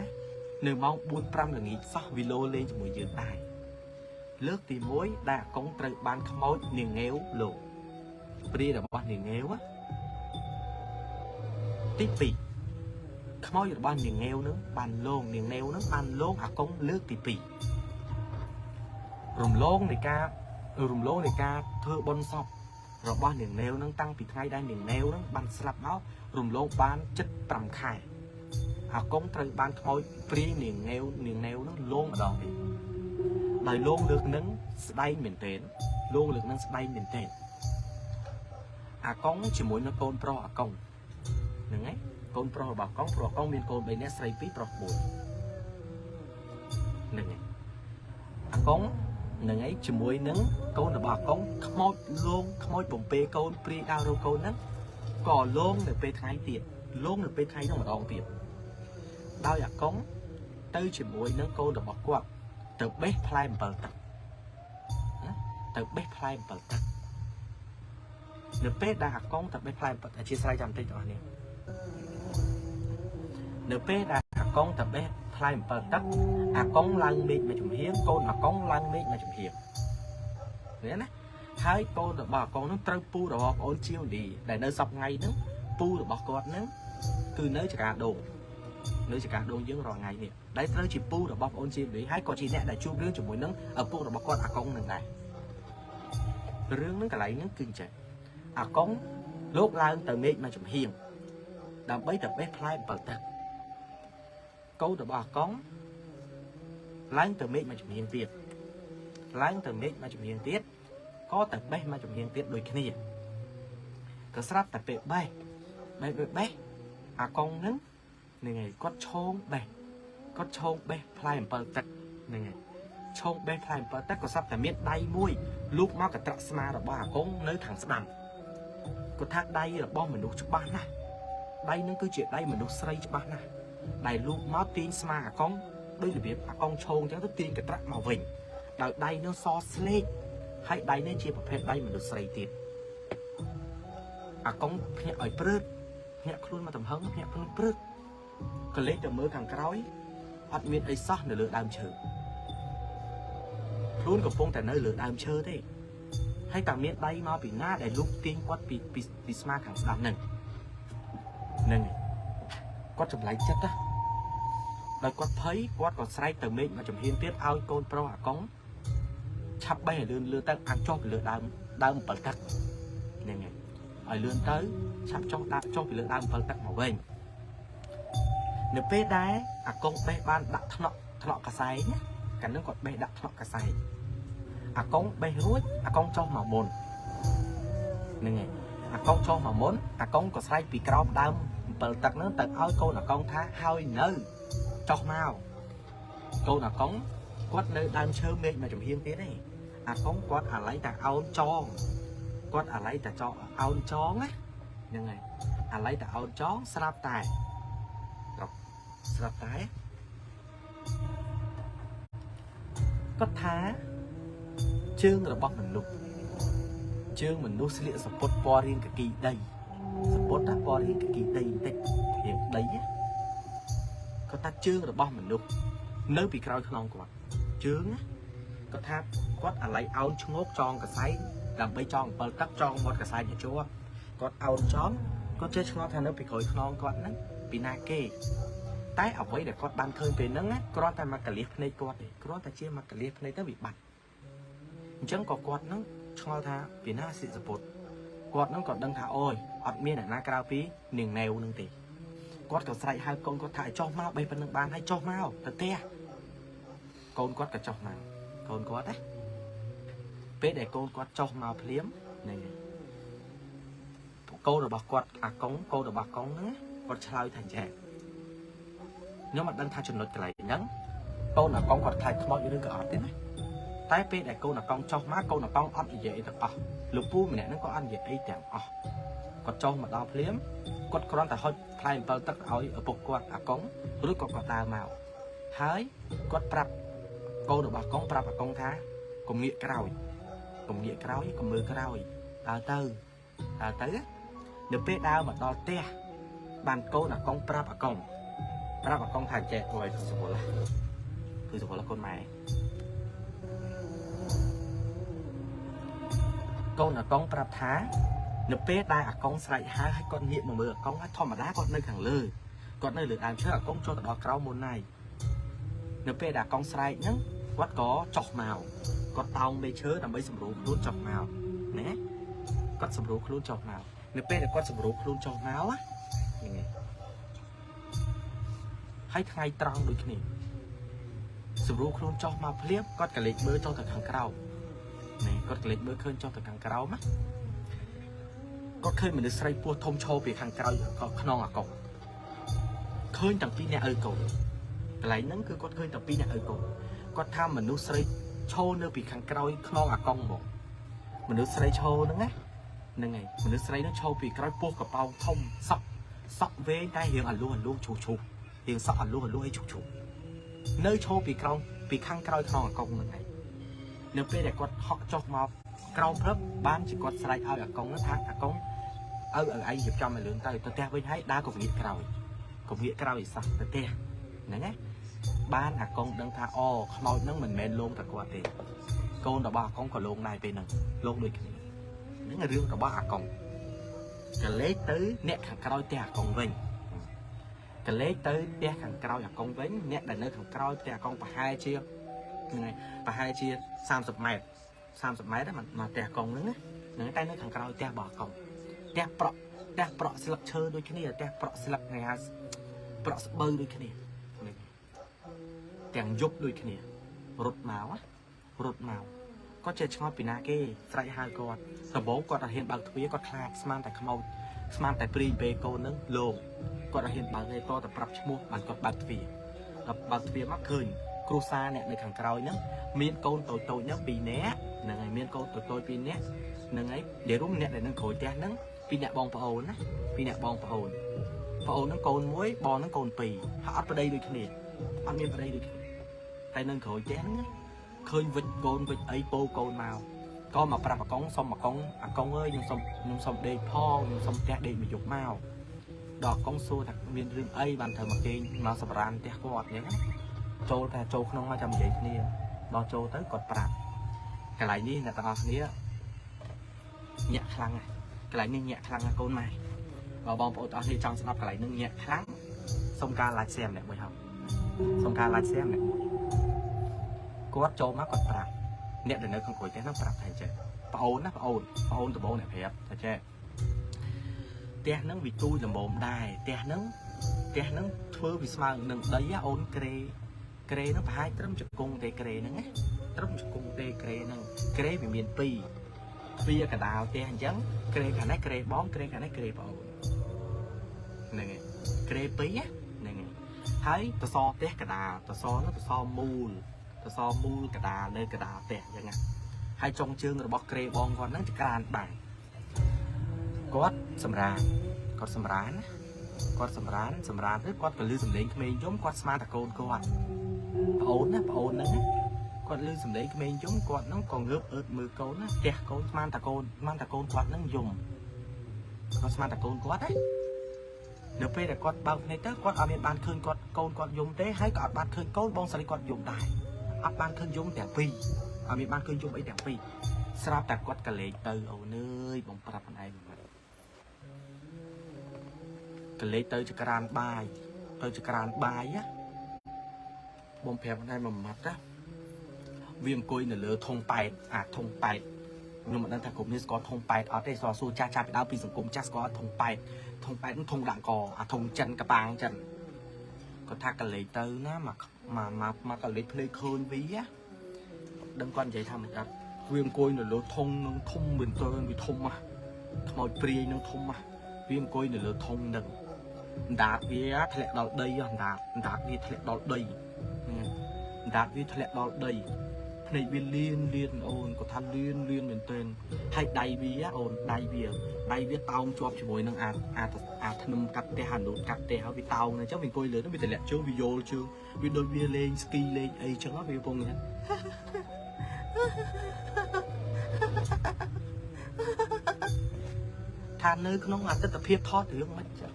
នៅម៉ោង 4-5 ល្ងាចសោះវីឡូលេងជាមួយយើងដែរលើកទី1ដែលអាកុងត្រូវបានខ្មោចនាងងាវលោកព្រារបស់នាងងាវទី2ខ្មោចរបស់នាងងាវនឹងបានលងនាងងាវនឹងបានលងអាកុងលើកទី2រំលងនៃការធ្វើបុណ្យសពរបស់នាងងាវនឹងតាំងពីថ្ងៃដែលនាងងាវនឹងបានស្លាប់មករំលងបាន7-5 ខែអាកុងត្រូវបានខ្មោចព្រាយនាងងាវនឹងលងម្ដងទៀតដោយលងលើកនឹងស្ដែងមែនទែនអាកុងជាមួយនឹងកូនប្រុសអាកុងហ្នឹងហើយកូនប្រុសរបស់អាកុងព្រោះអាកុងមានកូន3នាក់ស្រី2ប្រុស4ហ្នឹងហើយអាកុងហ្នឹងហើយជាមួយនឹងកូនរបស់អាកុងខ្មោចបំពេកូនព្រាយដល់រកកូនហ្នឹងក៏លងនៅពេលថ្ងៃទៀតហ្នឹងម្ដងទៀតដោយអាកុងទៅជាមួយនឹងកូនរបស់គាត់ទៅបេះផ្លែអំពិលទឹកនៅពេលដែលអាកុងទៅបេះផ្លែអំពិលអធិស្ឋានចាំតិចបងប្អូននៅពេលដែលអាកុងទៅបេះផ្លែអំពិលទឹកអាកុងឡើងមេឃមួយចំហៀងកូនអាកុងឡើងមេឃមួយចំហៀងឃើញណាហើយកូនរបស់អាកុងនឹងត្រូវពូរបស់បងអូនជាវឌីដែលនៅសប្ថ្ងៃហ្នឹងពូរបស់គាត់ហ្នឹងគឺនៅចកាដូងយើងរាល់ថ្ងៃនេះដែលត្រូវជាពូរបស់បងអូនជាវឌីហើយក៏ជាអ្នកដែលជួបរឿងជាមួយនឹងឪពុករបស់គាត់អាកុងនឹងដែររឿងហ្នឹងកន្លែងហ្នឹងគឺអញ្ចឹងអាកុងលោកឡើងទៅមេឃមួយចំហៀងដើម្បីទៅបេះផ្លែអំពិលទឹកកូនរបស់អាកុងឡើងទៅមេឃមួយចំហៀងទៀតក៏ទៅបេះមួយចំហៀងទៀតដូចគ្នាក៏ស្រាប់តែពេលបេះអាកុងហ្នឹងហើយគាត់ឆោងបេះផ្លែអំពិលទឹកហ្នឹងហើយឆោងបេះផ្លែអំពិលទឹកក៏ស្រាប់តែមានដៃមួយលូកមកកត្រាក់ស្មារបស់អាកុងនៅខាងស្ដាំគាត់ថាដៃរបស់មនុស្សច្បាស់ណាស់ដៃនឹងគឺជាដៃមនុស្សស្រីច្បាស់ណាស់ដែលលូកមកទាញស្មាអាកុងដោយរបៀបអាកុងឆោងអញ្ចឹងទៅទាញកត្រាក់មកវិញដោយដៃនឹងសស្លេកហើយដៃនេះជាប្រភេទដៃមនុស្សស្រីទៀតអាកុងភ្ញាក់ឲ្យព្រឺតភ្ញាក់ខ្លួនមកទំហឹងភ្ញាក់ខ្លួនព្រឺតក៏លេចទៅមើលខាងក្រោយអត់មានអីសោះនៅលើដើមឈើខ្លួនកំពុងតែនៅលើដើមឈើទេហើយតែមានដៃមកពីណាដែលលូកទាញគាត់ពីស្មាខាងស្ដាំហ្នឹងគាត់ចម្លែកចិត្តណាដោយគាត់ភ័យគាត់ក៏ស្រែកទៅមេឃមកចំហៀងទៀតឲ្យកូនប្រុសអាកុងឆាប់បេះឲ្យលឿនទៅអាចចុះពីលើដើមអំពិលទឹកហ្នឹងហើយឲ្យលឿនទៅឆាប់ចុះពីលើដើមអំពិលទឹកមកវិញនៅពេលដែលអាកុងបេះបានដាក់ថ្នាក់កសែងណាកាលនោះគាត់បេះដាក់ថ្នាក់កសែងអាកុងបេះរួចអាកុងចុះមកមុនហ្នឹងហើយអាកុងចុះមកមុនអាកុងក៏ស្រែកពីក្រោមដើមអំពិលទឹកហ្នឹងទៅឲ្យកូនអាកុងថាហើយនៅចុះមកកូនអាកុងគាត់នៅដើមឈើមេឃមកចំហៀងទៀតទេអាកុងគាត់អាឡ័យតែអោនចងអោនចងណាហ្នឹងហើយអាឡ័យតែអោនចងស្រាប់តែគាត់ថាជើងរបស់មនុស្សស្លៀកសពុតពណ៌រាងកគីដីសពុតតែពណ៌រាងកគីដីបន្តិចរាងដីគាត់ថាជើងរបស់មនុស្សនៅពីក្រោយខ្នងគាត់ជើងគាត់ថាគាត់អាឡ័យអោនឈ្ងោកចងកសែងដើម្បីចងអំពិលទឹកចងមាត់កសែងឲ្យជាប់គាត់អោនចង គាត់ចេះឆ្ងល់ថានៅពីក្រោយខ្នងគាត់ហ្នឹងពីណាគេតែអ្វីដែលគាត់បានឃើញពេលហ្នឹងគ្រាន់តែមកកលៀសភ្នែកគាត់ទេគ្រាន់តែជាមកកលៀសភ្នែកទៅវាបាត់អញ្ចឹងក៏គាត់ហ្នឹងឆ្ងល់ថាពីណាសិសពុទ្ធគាត់ហ្នឹងក៏ដឹងថាអូយអត់មានអ្នកណាក្រៅពីនាងណែវហ្នឹងទេគាត់ក៏ស្រែកហៅកូនគាត់ថាឲ្យចុះមកបីប៉ុណ្្នឹងបានហើយចុះមកទៅផ្ទះកូនគាត់ក៏ចុះមកកូនគាត់ណាពេលដែលកូនគាត់ចុះមកភ្លាមនេះកូនរបស់គាត់អាកុងកូនរបស់កុងហ្នឹងគាត់ឆ្លើយថាចាខ្ញុំអត់ដឹងថាចំណុចកន្លែងហ្នឹងកូនអាកុងគាត់ខ្លាចខ្មោចឬក៏អត់ទេណាតែពេលដែលកូនអាកុងចុះមកកូនអាកុងអត់និយាយអីទាំងអស់លោកពូម្នាក់ហ្នឹងក៏អត់និយាយអីទាំងអស់គាត់ចុះមកដល់ភ្លាមគាត់គ្រាន់តែហុចផ្លែអំពិលទឹកឲ្យឪពុកគាត់អាកុងឬក៏គាត់ដើរមកហើយគាត់ប្រាប់កូនរបស់កុងប្រាប់អាកុងថាកុំងាកក្រោយកុំងាកក្រោយកុំមើលក្រោយដើរទៅនៅពេលដើរមកដល់ផ្ទះបានកូនអាកុងប្រាប់អាកុងថាចេះអើយគឺសុពលកូនម៉ែកូនអាកុងប្រាប់ថានៅពេលដែលអាកុងស្រែកហៅឲ្យគាត់ងាកមកមើលអាកុងធម្មតាគាត់នៅខាងលើគាត់នៅលើដើមឈើអាកុងចូលទៅដល់ក្រោមមុនហើយនៅពេលដែលអាកុងស្រែកហ្នឹងគាត់ក៏ចុះមកគាត់តោងមេឈើដើម្បីសម្រួលខ្លួនចុះមកណាគាត់សម្រួលខ្លួនចុះមកនៅពេលដែលគាត់សម្រួលខ្លួនចុះមកហ្នឹងហើយថ្ងៃត្រង់ដូចគ្នាសម្រួលខ្លួនចុះមកភ្លាមគាត់ក៏លេចមើលចុះទៅខាងក្រោមនេះគាត់ក៏លេចមើលឃើញចុះទៅខាងក្រោមណាគាត់ឃើញមនុស្សស្រីពោះធំឈរពីខាងក្រោយខ្នងអាកុងឃើញតាំងពីអ្នកឪកូនកន្លែងហ្នឹងគឺគាត់ឃើញតាំងពីអ្នកឪកូនគាត់ថាមនុស្សស្រីឈរនៅពីខាងក្រោយខ្នងអាកុងហ្មងមនុស្សស្រីឈរហ្នឹងណាហ្នឹងហើយមនុស្សស្រីហ្នឹងឈរពីក្រោយពោះកប៉ោងធំសក់វែងតែរៀងអាលួឈូរៀងសក់អាលួឲ្យឈូនៅឈរពីក្រោមពីខាងក្រោយខ្នងអាកុងហ្នឹងហើយនៅពេលដែលគាត់ហក់ចុះមកក្រោមព្រឹបបានជាគាត់ស្រែកឲ្យអាកុងថាអាកុងឲ្យឯងរៀបចំឲ្យលឿនទៅផ្ទះវិញហើយដើរកុំងាកក្រោយសោះទៅផ្ទះហ្នឹងណាបានអាកុងដឹងថាអូខ្មោចហ្នឹងមិនមែនលងតែគាត់ទេកូនរបស់អាកុងក៏លងដែរពេលហ្នឹងលងដូចគ្នាហ្នឹងរឿងរបស់អាកុងកលេចទៅអ្នកខាងក្រោយផ្ទះអាកុងវិញកលេចទៅផ្ទះខាងក្រោយអាកុងវិញអ្នកដែលនៅខាងក្រោយផ្ទះអាកុងប្រហែលជាហ្នឹងហើយប្រហែលជា30ម៉ែត្រហ្នឹងមកផ្ទះអាកុងហ្នឹងហ្នឹងតែនៅខាងក្រោយផ្ទះរបស់អាកុងផ្ទះប្រក់ស្លឹកឈើដូចគ្នាផ្ទះប្រក់ស្លឹកគេហៅប្រក់ស្បូវដូចគ្នាទាំងយប់ដូចគ្នារត់មកគាត់ចេះឆ្ងល់ពីណាគេស្រែកហៅគាត់ដំបូងគាត់អត់ហ៊ានបើកទ្វារគាត់ខ្លាចស្មានតែខ្មោចស្មានតែព្រីងពេលកូនហ្នឹងលោកគាត់អត់ហ៊ានបើកទេតតែប្រាប់ឈ្មោះបានគាត់បើកទ្វារដល់បើកទ្វារមកឃើញគ្រួសារអ្នកនៅខាងក្រោយហ្នឹងមានកូនតូចហ្នឹង2នាក់ហ្នឹងហើយមានកូនតូច2នាក់ហ្នឹងហើយនិយាយរួមអ្នកដែលនៅក្រោយផ្ទះហ្នឹង2អ្នកបងប្អូនណា2អ្នកបងប្អូនហ្នឹងកូន1បងហ្នឹងកូន2ហើយអត់ប្តីដូចគ្នាអត់មានប្តីដូចគ្នាតែនៅក្រោយផ្ទះហ្នឹងឃើញវិចកូនវិចអីពោកូនមកក៏មកប្រាប់អាកុងសុំអាកុងអើយខ្ញុំសុំដេកផងខ្ញុំសុំផ្ទះដេកមួយយប់មកដល់អាកុងសួរថាមានរឿងអីបានត្រូវមកគេងមកសម្រានផ្ទះគាត់អញ្ចឹងណាចូលក្នុងមកចាំនិយាយគ្នាដល់ចូលទៅគាត់ប្រាប់កន្លែងនេះអ្នកទាំងអស់គ្នាញាក់ខ្លាំងណាស់កន្លែងនេះញាក់ខ្លាំងណាស់កូនម៉ែបើបងប្អូនទាំងអស់គ្នាចង់ស្ដាប់កន្លែងនេះញាក់ខ្លាំងសុំការ like share ម្នាក់មួយហើយសុំការ like share ម្នាក់មួយគាត់ចូលមកគាត់ប្រាប់អ្នកដែលនៅក្នុងក្រោយផ្ទះហ្នឹងប្រាប់ថាចេះប្អូនដំបូងអ្នកប្រាប់ថាចេះផ្ទះហ្នឹងវាទូចល្មមដែរផ្ទះហ្នឹងធ្វើវាស្មើនឹងដីអូនក្រេហ្នឹងប្រហែលត្រឹមជង្គង់ទេក្រេហ្នឹងណាត្រឹមជង្គង់ទេក្រេហ្នឹងក្រេវាមាន2ទ្វារកដាលផ្ទះអញ្ចឹងក្រេខាងនេះក្រេបងក្រេខាងនេះក្រេប្អូនហ្នឹងហើយក្រេ2ហ្នឹងហើយសសរផ្ទះកដាលសសរនោះសសរមូលកដាលនៅកដាលផ្ទះអញ្ចឹងណាហើយចុងជើងរបស់ក្រេបងគាត់ហ្នឹងចក្រានបាំងគាត់សម្រានទៅគាត់ក៏លឺសំឡេងក្មេងយំគាត់ស្មានតែកូនគាត់ប្អូនហ្នឹងគាត់លឺសំឡេងក្មេងយំគាត់ហ្នឹងក៏ងើបអើតមើលកូនណាផ្ទះកូនស្មានតែកូនគាត់ហ្នឹងយំគាត់ស្មានតែកូនគាត់ណានៅពេលដែលគាត់បើកភ្នែកទៅគាត់អត់មានបានឃើញកូនគាត់យំទេហើយក៏អត់បានឃើញកូនបងស្រីគាត់យំដែរអត់បានឃើញយំទាំងពីរអត់មានបានឃើញយំអីទាំងពីរស្រាប់តែគាត់កលេចទៅអូនអើយបងប្រាប់ខ្លួនឯង កលេចទៅចក្រានបាយទៅចក្រានបាយណាបងប្រាប់តែមួយម៉ាត់ណាវាអង្គុយនៅលើធុងប៉ែតអាធុងប៉ែតខ្ញុំមិនដឹងថាគ្រប់នេះស្គាល់ធុងប៉ែតអត់ទេសួរចាស់ពីដើមពីសង្គមចាស់ស្គាល់ធុងប៉ែតនោះធុងដាក់កអាធុងចិនកប៉ាងចិនគាត់ថាកលេចទៅណាមកកលេចភ្លេចឃើញវាដឹងគាត់និយាយថាមិនអត់វាអង្គុយនៅលើធុងនឹងធំមែនតើវាធំណាខ្មោចព្រាយនឹងធំណាវាអង្គុយនៅលើធុងនឹងដាតវាធ្លាក់ដល់ដីដាតវាធ្លាក់ដល់ដីដាតវាធ្លាក់ដល់ដីភ្នែកវាលៀនអូនគាត់ថាលៀនមែនទែនហើយដៃវាអូនដៃវាតោងជាប់ជាមួយនឹងអាធ្នឹមកាត់ផ្ទះអានូតកាត់ផ្ទះហើយវាតោងអញ្ចឹងវាអង្គុយលើនោះវាតម្លាក់ជើងវាយល់ជើងវាដូចវាលេងស្គីលេងអីអញ្ចឹងវាកំពុងហ្នឹងថានៅក្នុងអត្តភាពថតរឿងមិនចឹង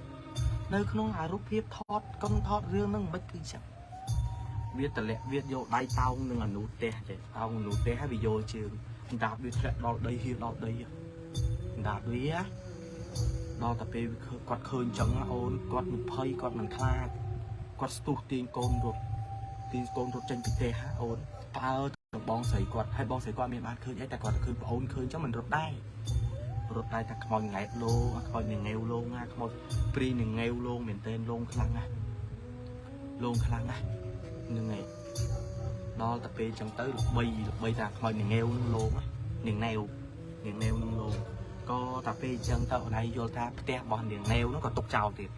នៅក្នុងអារូបភាពថតកុំថតរឿងហ្នឹងមិនគឺចឹងវាតម្លាក់វាយកដៃតោងនឹងអានូតផ្ទះចេះតោងអានូតផ្ទះហើយវាយល់ជើងដាប់វាធ្លាក់ដល់ដីហៀដល់ដីដាប់វាដល់តែពេលគាត់ឃើញចឹងអូនគាត់មិនភ័យគាត់មិនខ្លាចគាត់ស្ទុះទាញកូនរត់ចេញពីផ្ទះអូនតើទៅបងស្រីគាត់ហើយបងស្រីគាត់មានបានឃើញអីតែគាត់ទៅឃើញប្អូនឃើញចឹងមិនរត់ដែរតែខ្មោចង៉ែតលោខ្មោចនឹងងាវលោណាខ្មោចព្រីនឹងងាវលោមែនទែនលោខ្លាំងណាស់នឹងឯងដល់តែពេលចឹងទៅល្បីថាខ្មោចនឹងងាវនឹងលោនឹងណែវនឹងលោក៏តែពេលចឹងទៅអូនឯងយល់ថាផ្ទះរបស់នាងណែវនោះក៏ទុកចោលទៀត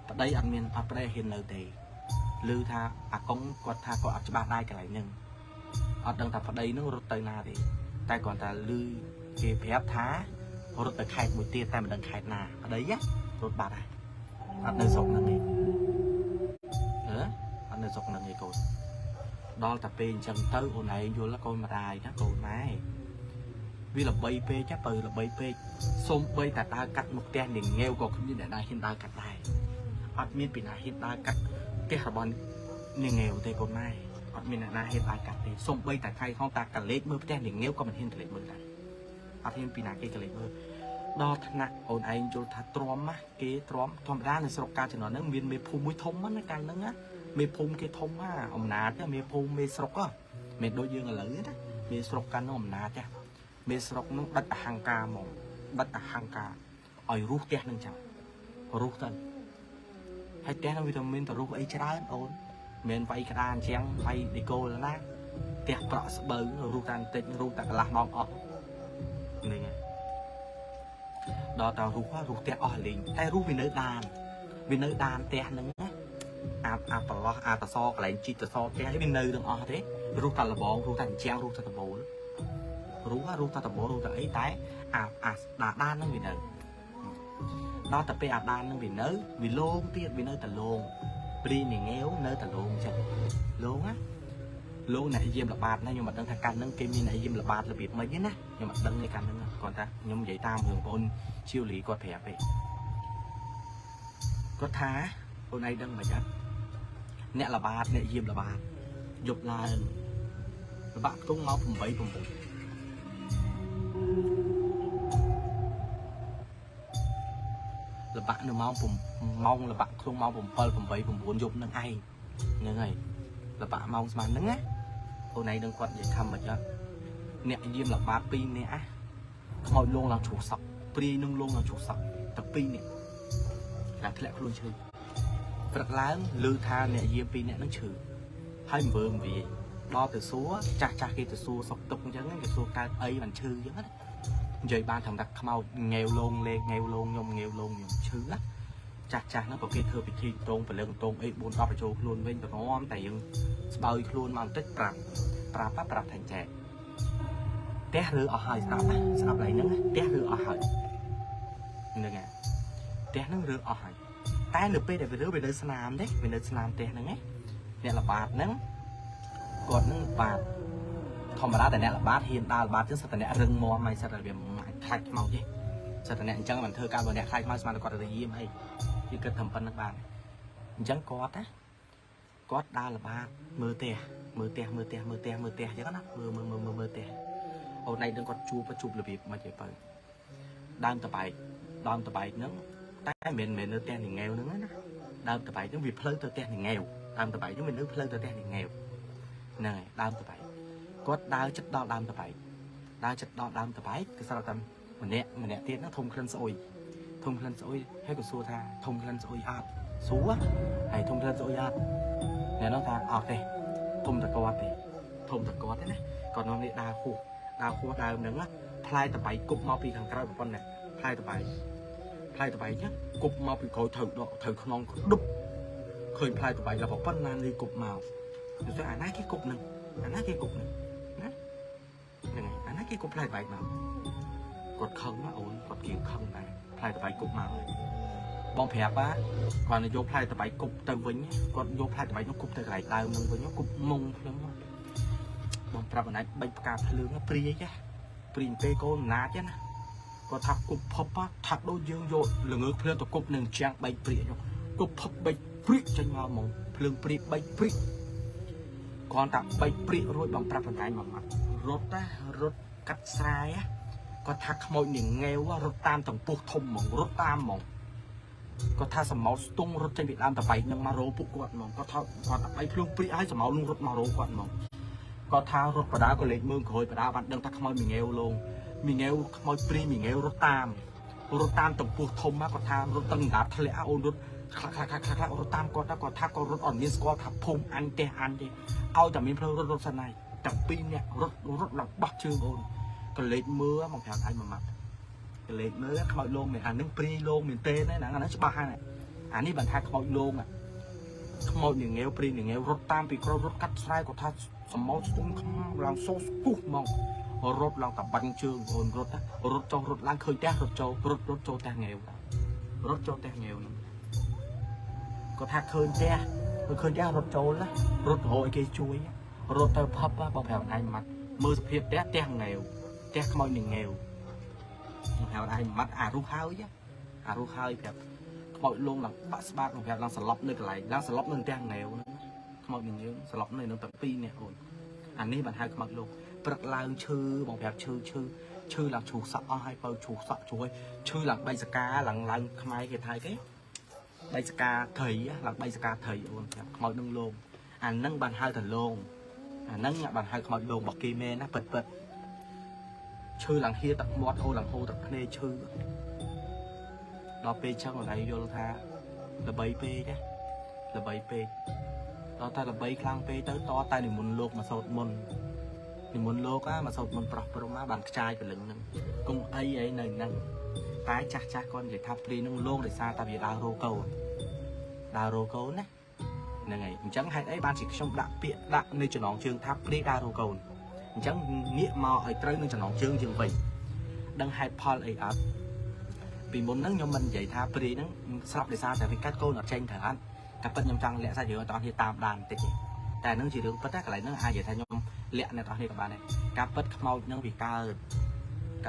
ប្តីអត់មានប្តីហ៊ាននៅទេឮថាអាកុងគាត់ថាគាត់អត់ច្បាស់ដែរកន្លែងហ្នឹងអត់ដឹងថាប្តីនឹងរត់ទៅណាទេតែគាត់ថាឮគេប្រាប់ថារត់ទៅខេត្តមួយទៀតតែមិនដឹងខេត្តណាប្តីរត់បាត់ហើយអត់នៅស្រុកហ្នឹងទេអត់នៅស្រុកហ្នឹងទេកូនដល់តែពេលអញ្ចឹងទៅអូនឯងយល់កូនម្ដាយណាកូនម៉ែវាល្បីពេកចាបើល្បីពេកសុំបីតែដើរកាត់មុខផ្ទះនាងងាវក៏គ្មានអ្នកណាហ៊ានដើរកាត់ដែរអត់មានពីណាហ៊ានដើរកាត់ផ្ទះរបស់នាងងាវទេកូនម៉ែអត់មានអ្នកណាហ៊ានដើរកាត់ទេសុំបីតែខៃហងតាកលេចមើលផ្ទះនាងងាវក៏មិនហ៊ានកលេចមើលដែរអត់ហ៊ានពីណាគេកលេចមើលដល់ថ្នាក់អូនឯងយល់ថាទ្រាំណាគេទ្រាំធម្មតានៅស្រុកកាលជំនាន់ហ្នឹងមានមេភូមិមួយធំណាកាលហ្នឹងណាមេភូមិគេធំណាអំណាចមេភូមិមេស្រុកមិនដូចយើងឥឡូវណាមេស្រុកកាលនោះអំណាចមេស្រុកនោះដិតអហង្ការហ្មងដិតអហង្ការឲ្យរុះផ្ទះនឹងចាំរុះទៅហើយផ្ទះនឹងវាទៅមានតរុះអីច្រើនអូនមានវាយក្តារអញ្ចឹងវាយឌីកូលណាផ្ទះប្រក់ស្បូវរុះតែបន្តិចរុះតែកន្លះម៉ោងអស់នេះដល់តរុះផ្ទះអស់លេងតែរុះវានៅដានផ្ទះហ្នឹងណាអាប្រឡោះអាតសកន្លែងជីកតសផ្ទះវានៅទាំងអស់ទេរុះតែលបងរុះតែអញ្ចឹងរុះតែដបូលរុះតែដបូលរុះតែអីតែអាដានហ្នឹងវានៅដល់តែពេលអាដានហ្នឹងវានៅវាលោងទៀតវានៅតែលោងព្រីនាងងាវនៅតែលោងចឹងលោងណាលោកអ្នកយាមល្បាតណាខ្ញុំមិនដឹងថាកាន់ហ្នឹងគេមានអ្នកយាមល្បាតរបៀបម៉េចទេណាខ្ញុំអត់ដឹងទេកាន់ហ្នឹងគាត់ថាខ្ញុំនិយាយតាមរឿងបងជាវលីគាត់ប្រាប់ទេគាត់ថាអូនឯងដឹងមិនអត់អ្នកល្បាតអ្នកយាមល្បាតយប់ឡើងល្បាក់ខ្ទង់មក8 9ល្បាក់នៅម៉ោងល្បាក់ខ្ទង់ម៉ោង7 8 9យប់នឹងឯងហ្នឹងហើយល្បាក់ម៉ោងស្មើហ្នឹងណាអូនឯងនឹងគាត់និយាយថាមិនអត់អ្នកយាមល្បាត2នាក់ខ្មោចលងឡើងជ្រុះសក់ព្រាយនឹងលងឡើងជ្រុះសក់តែ2នាក់តែធ្លាក់ខ្លួនឈឺព្រឹកឡើងឮថាអ្នកយាម2នាក់ហ្នឹងឈឺហើយមើលវាដល់ទៅសួរចាស់គេទៅសួរសុកទុកអញ្ចឹងគេសួរកើតអីបានឈឺអញ្ចឹងណានិយាយបានថាខ្មោចងាវលងលេងងាវលងខ្ញុំងាវលងខ្ញុំឈឺណាចាស់ហ្នឹងក៏គេធ្វើពិធីតងពលឹងតងអី4 10បញ្ចូលខ្លួនវិញប្រងំតែយើងស្បើយខ្លួនមកបន្តិចប្រាប់ថាចែកផ្ទះឬអស់ហើយស្ដាប់ឡើយហ្នឹងផ្ទះឬអស់ហើយហ្នឹងហើយផ្ទះហ្នឹងឬអស់ហើយតែនៅពេលដែលវានៅស្នាមទេវានៅស្នាមផ្ទះហ្នឹងអ្នកល្បាតហ្នឹងគាត់ហ្នឹងបាទធម្មតាតែអ្នកល្បាតហ៊ានដើរល្បាតចឹងសិតតែអ្នករឹងមាំហើយសិតតែវាអាចខ្លាច់ខ្មោចទេសិតតែអ្នកអញ្ចឹងមិនធ្វើការបើអ្នកខ្លាច់ខ្មោចស្មានតែគាត់ទៅយាមអីគឺគិតថាប៉ុណ្្នឹងបានអញ្ចឹងគាត់ដើរល្បាតមើលផ្ទះអញ្ចឹងណាមើលផ្ទះអូនឯងនឹងគាត់ជួបរបៀបមិនទេបើដើមតបែកហ្នឹង តែមិនមែននៅផ្ទះនឹងងាវហ្នឹងណាដើមតបៃហ្នឹងវាផ្លូវទៅផ្ទះនឹងងាវដើមតបៃហ្នឹងវានៅផ្លូវទៅផ្ទះនឹងងាវហ្នឹងហើយដើមតបៃគាត់ដើរចិត្តដល់ដើមតបៃដើរចិត្តដល់ដើមតបៃគឺស្រាប់តែម្នាក់ទៀតហ្នឹងធំក្លិនស្អុយហើយក៏សួរថាធំក្លិនស្អុយអត់សួរហើយធំក្លិនស្អុយអត់អ្នកនោះថាអត់ទេធំតគាត់ទេណាគាត់នាំនេះដើរហួសដើមហ្នឹងផ្លែតបៃគប់មកពីខាងក្រៅប៉ុណ្ណេះផ្លែតបៃចឹងគប់មកពីក្រោយត្រូវខ្នងដុបឃើញផ្លែតបៃដល់ប៉ុណ្ណានេះគប់មកទៅអាណាគេគប់នឹងណាហ្នឹងហើយអាណាគេគប់ផ្លែតបៃមកគាត់ខឹងណាអូនគាត់គៀងខឹងដែរផ្លែតបៃគប់មកបងប្រាប់គាត់យកផ្លែតបៃគប់ទៅវិញគាត់យកផ្លែតបៃនោះគប់ទៅកន្លែងដើមនឹងវិញគប់មុងភ្លាមបងប្រាប់អណៃបិចផ្កាភ្លើងព្រាយចាព្រីងពេកូនណាចណាគាត់ថាគប់ផប់ថាដូចយើងយកល្ងើភ្លើងទៅគប់នឹងជាងបែកព្រាយគប់ផប់បែកព្រាយចេញមកហ្មងភ្លើងព្រាយបែកព្រាយគាត់ថាបែកព្រាយរួចបងប្រាប់អណៃមកអត់រត់កាត់ស្រែគាត់ថាខ្មោចនាងងាវរត់តាមតំពោះធំហ្មងរត់តាមហ្មងគាត់ថាសមោស្ទង់រត់ចេញពីដើមតបៃនឹងមករោពួកគាត់ហ្មងគាត់ថាគាត់តបៃភ្លួងព្រាយឲ្យសមោនឹងរត់មករោគាត់ហ្មងគាត់ថារត់បដាក៏លេចមើលក្រោយបដាបានដឹងថាខ្មោចមីងាវលងមីងាវខ្មោចព្រាយមីងាវរត់តាមតំពោះធំមកគាត់ថារត់ទាំងដាបធ្លាក់អូនរត់ខ្លះរត់តាមគាត់ថាគាត់រត់អត់មានស្គាល់ថាភូមិអញទេឲ្យតែមានផ្លូវរត់សិនហើយទាំងពីរនាក់រត់ឡើងបោះជើងអូនក៏លេចមើលមកប្រាប់ឯងមួយម៉ាត់ក៏លេចមើលខ្មោចលងមែនអានឹងព្រាយលងមែនទេណាអាហ្នឹងច្បាស់ហើយអានេះបានថាខ្មោចលងខ្មោចនាងងាវព្រាយនាងងាវរត់តាមពីក្រោយរត់កាត់ស្រែគាត់ថាសមោស្ទង់ឡើងសូស្ពុះហ្មងរត់ឡើងតបាញ់ជើងអូនរត់ចុះរត់ឡើងឃើញផ្ទះរត់ចូលផ្ទះងាវហ្នឹងគាត់ថាឃើញផ្ទះរត់ចូលណារត់រកឲ្យគេជួយរត់ទៅផឹបបងប្រាប់ឯងម៉ាត់មើលសភាពផ្ទះងាវផ្ទះខ្មោចនាងងាវបងប្រាប់ឯងម៉ាត់អារុះហើយប្រាប់ខ្មោចលងឡើងបាក់ស្បាតបងប្រាប់ឡើងសន្លប់នៅកន្លែងឡើងសន្លប់នៅផ្ទះងាវហ្នឹងខ្មោចនាងងាវសន្លប់នៅទាំងពីរនេះអូនអានេះបានហៅខ្មោចលងព្រឹកឡើងឈឺបងប្រាប់ឈឺឡើងឈូសសក់អស់ហើយបើឈូសសក់ជួយឈឺឡើងបៃសកាឡើងខ្មែរគេថៃគេបៃសកាត្រីឡើងបៃសកាត្រីអូនប្រាប់ខ្មោចនឹងលងអានឹងបានហៅថាលងអានឹងបានហៅខ្មោចលងរបស់គេមែនណាពិតឈឺឡើងហៀទឹកមាត់ហូរឡើងហូរទឹកភ្នែកឈឺដល់ពេលចឹងអីយល់ថាល្បីពេកដល់តែល្បីខ្លាំងពេកទៅតតែនិមន្តលោកមកសោតមុនមកសោតមុនប្រោះព្រំបានខ្ចាយព្រលឹងហ្នឹងគង់អីនៅហ្នឹងតែចាស់គាត់និយាយថាព្រីនឹងលោកដោយសារតែវាដើររោកូនណាហ្នឹងហើយអញ្ចឹងហេតុអីបានជាខ្ញុំដាក់ពាក្យដាក់នៅចំណងជើងថាព្រីដើររោកូនអញ្ចឹងងាកមកឲ្យត្រូវនឹងចំណងជើងជាងវិញដឹងហេតុផលអីអត់ពីមុនហ្នឹងខ្ញុំមិននិយាយថាព្រីហ្នឹងស្លាប់ដោយសារតែវាកាត់កូនអត់ចេញត្រូវអត់តែពិតខ្ញុំចង់លាក់សាច់រឿងអត់អស់គ្នាតាមដានបន្តិចទេតែហ្នឹងជារឿងពិតតែកន្លែងហ្នឹងអាចនិយាយថាខ្ញុំលាក់អ្នកនរគ្នាក៏បានដែរការពិតខ្មោចហ្នឹងវាកើ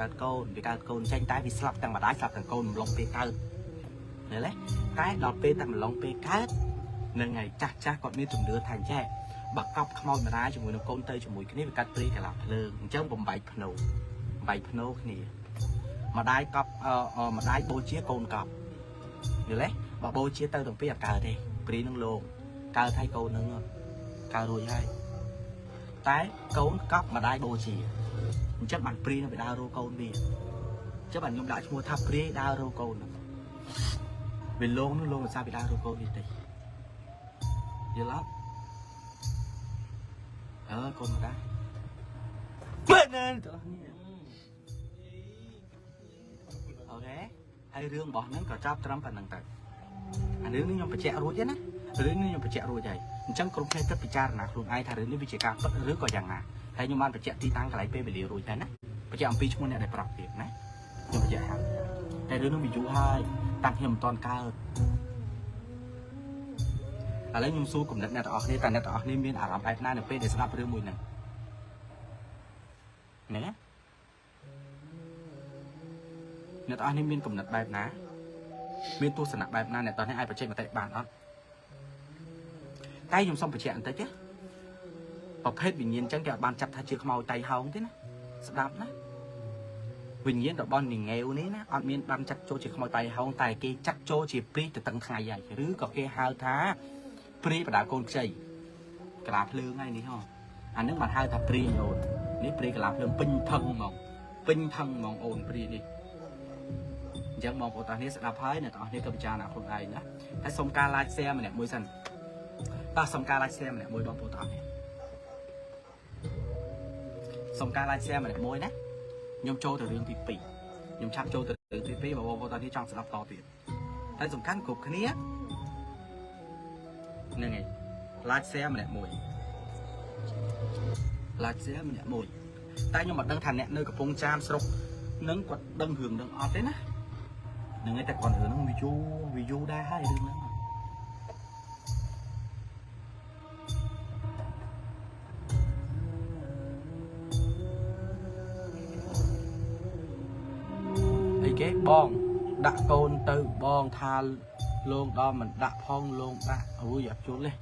តកូនចេញតែវាស្លាប់ទាំងម្ដាយស្លាប់ទាំងកូនម្លងពេលកើតឃើញទេតែដល់ពេលតែម្លងពេលកើតនឹងហើយចាស់គាត់មានជំនឿថាអញ្ចេះបើកប់ខ្មោចម្ដាយជាមួយនឹងកូនទៅជាមួយគ្នាវាកាត់ព្រាយកន្លះភ្លើងអញ្ចឹងបំបែកភ្នោគ្នាម្ដាយកប់ម្ដាយបូជាកូនកប់យល់ទេបើបូជាទៅទាំងពីរអត់កើតទេព្រីនឹងលោកកើតឲ្យកូននឹងកើតរួចហើយតែកូនកប់ម្ដាយបូជាអញ្ចឹងបានព្រីនឹងไปដើររកកូនវាអញ្ចឹងបានខ្ញុំដាក់ឈ្មោះថាព្រីដើររកកូនហ្នឹងវាលោកនឹងលោកមិនសាពីដើររកកូននេះទេយល់អត់កូនម្ដាយបែរណែតោះនេះអូខេហើយរឿងរបស់ហ្នឹងក៏ចាប់ត្រឹមប៉ុណ្្នឹងទៅអារឿងនេះខ្ញុំបញ្ជាក់រួចទេណារឿងនេះខ្ញុំបញ្ជាក់រួចហើយអញ្ចឹងគ្រប់គ្នាគិតពិចារណាខ្លួនឯងថារឿងនេះវាជាការពិតឬក៏យ៉ាងណាហើយខ្ញុំបានបញ្ជាក់ទីតាំងកន្លែងពេលវេលារួចហើយណាបញ្ជាក់អំពីឈ្មោះអ្នកដែលប្រាប់ទៀតណាខ្ញុំបញ្ជាក់ហើយតែរឿងនេះវាយូរហើយតាំងខ្ញុំមិនទាន់កើតឥឡូវខ្ញុំសួរគំនិតអ្នកទាំងអស់គ្នាតើអ្នកទាំងអស់គ្នាមានអារម្មណ៍បែបណានៅពេលដែលស្ដាប់រឿងមួយហ្នឹងណាអ្នកទាំងអស់គ្នាមានគំនិតបែបណាមានទស្សនៈបែបណាអ្នកទាំងអស់គ្នាអាចបញ្ចេញមតិបានអត់តែខ្ញុំសូមបញ្ជាក់បន្តិចទេប្រភេទវិញ្ញាណអញ្ចឹងគេអត់បានចាត់ថាជាខ្មោចតៃហោងទេណាស្ដាប់ណា វិញ្ញាណរបស់នាងងាវនេះណាអត់មានបានចាត់ចូលជាខ្មោចតៃហោងតែគេចាត់ចូលជាព្រីទៅទាំងថ្ងៃហើយឬក៏គេហៅថាព្រីបដាកូនខ្ចីកាឡាភ្លើងហើយនេះហ៎អានឹងបានហៅថាព្រីអូននេះព្រីកាឡាភ្លើងពេញថឹងហ្មងអូនព្រីនេះអញ្ចឹងបងប្អូនទាំងនេះស្ដាប់ហើយអ្នកទាំងអស់គ្នាក៏ពិចារណាខ្លួនឯងណាតែសុំការ like share ម្នាក់មួយសិនតោះសុំការ like share ម្នាក់មួយបងប្អូនទាំងអស់គ្នាសុំការ like share ម្នាក់មួយណាខ្ញុំចូលទៅរឿងទី2ខ្ញុំឆាប់ចូលទៅរឿងទី2បងប្អូនទាំងនេះចង់ស្ដាប់តទៀតតែសំខាន់គ្រប់គ្នាហ្នឹងហើយ like share ម្នាក់មួយ like share ម្នាក់មួយតែខ្ញុំមិនដឹងថាអ្នកនៅកំពង់ចាមស្រុកនឹងគាត់ដឹងរឿងនឹងអត់ទេណាហ្នឹងហើយតែគាត់រឿងហ្នឹងវាយូរដែរហើយរឿងហ្នឹងអីគេបងដាក់កូនទៅបងថាលងដល់មិនដាក់ផងលងដាក់អូយអត់ជុលទេ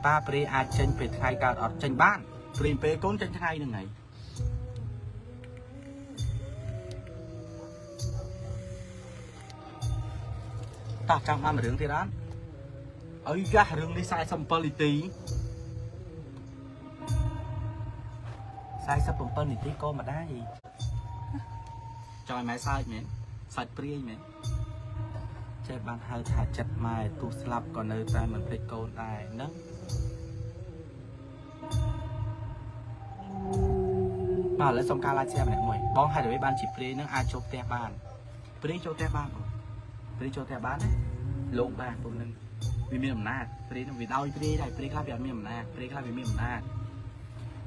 ប៉ាព្រីអាចចេញពេលថ្ងៃកើតអត់ចេញបានព្រីពេលកូនចេញថ្ងៃហ្នឹងហើយតោះចង់បានរឿងទៀតអត់អើយចាស់រឿងនេះ47នាទី47នាទីក៏មិនដែរចង់ឲ្យម៉ែសើចមែនសាច់ព្រាយមែនចេះបានហៅថាចិត្តម៉ែទោះស្លាប់ក៏នៅតែមិនភ្លេចកូនដែរហ្នឹងបាទឥឡូវសុំការ like share ម្នាក់មួយបងហេតុអ្វីបានជាព្រាយហ្នឹងអាចចូលផ្ទះបានព្រាយចូលផ្ទះបានព្រាយចូលផ្ទះបានណាលោកបានពួកហ្នឹងវាមានអំណាចព្រាយហ្នឹងវាដោយព្រាយដែរព្រាយខ្លះវាអត់មានអំណាចព្រាយខ្លះវាមានអំណាច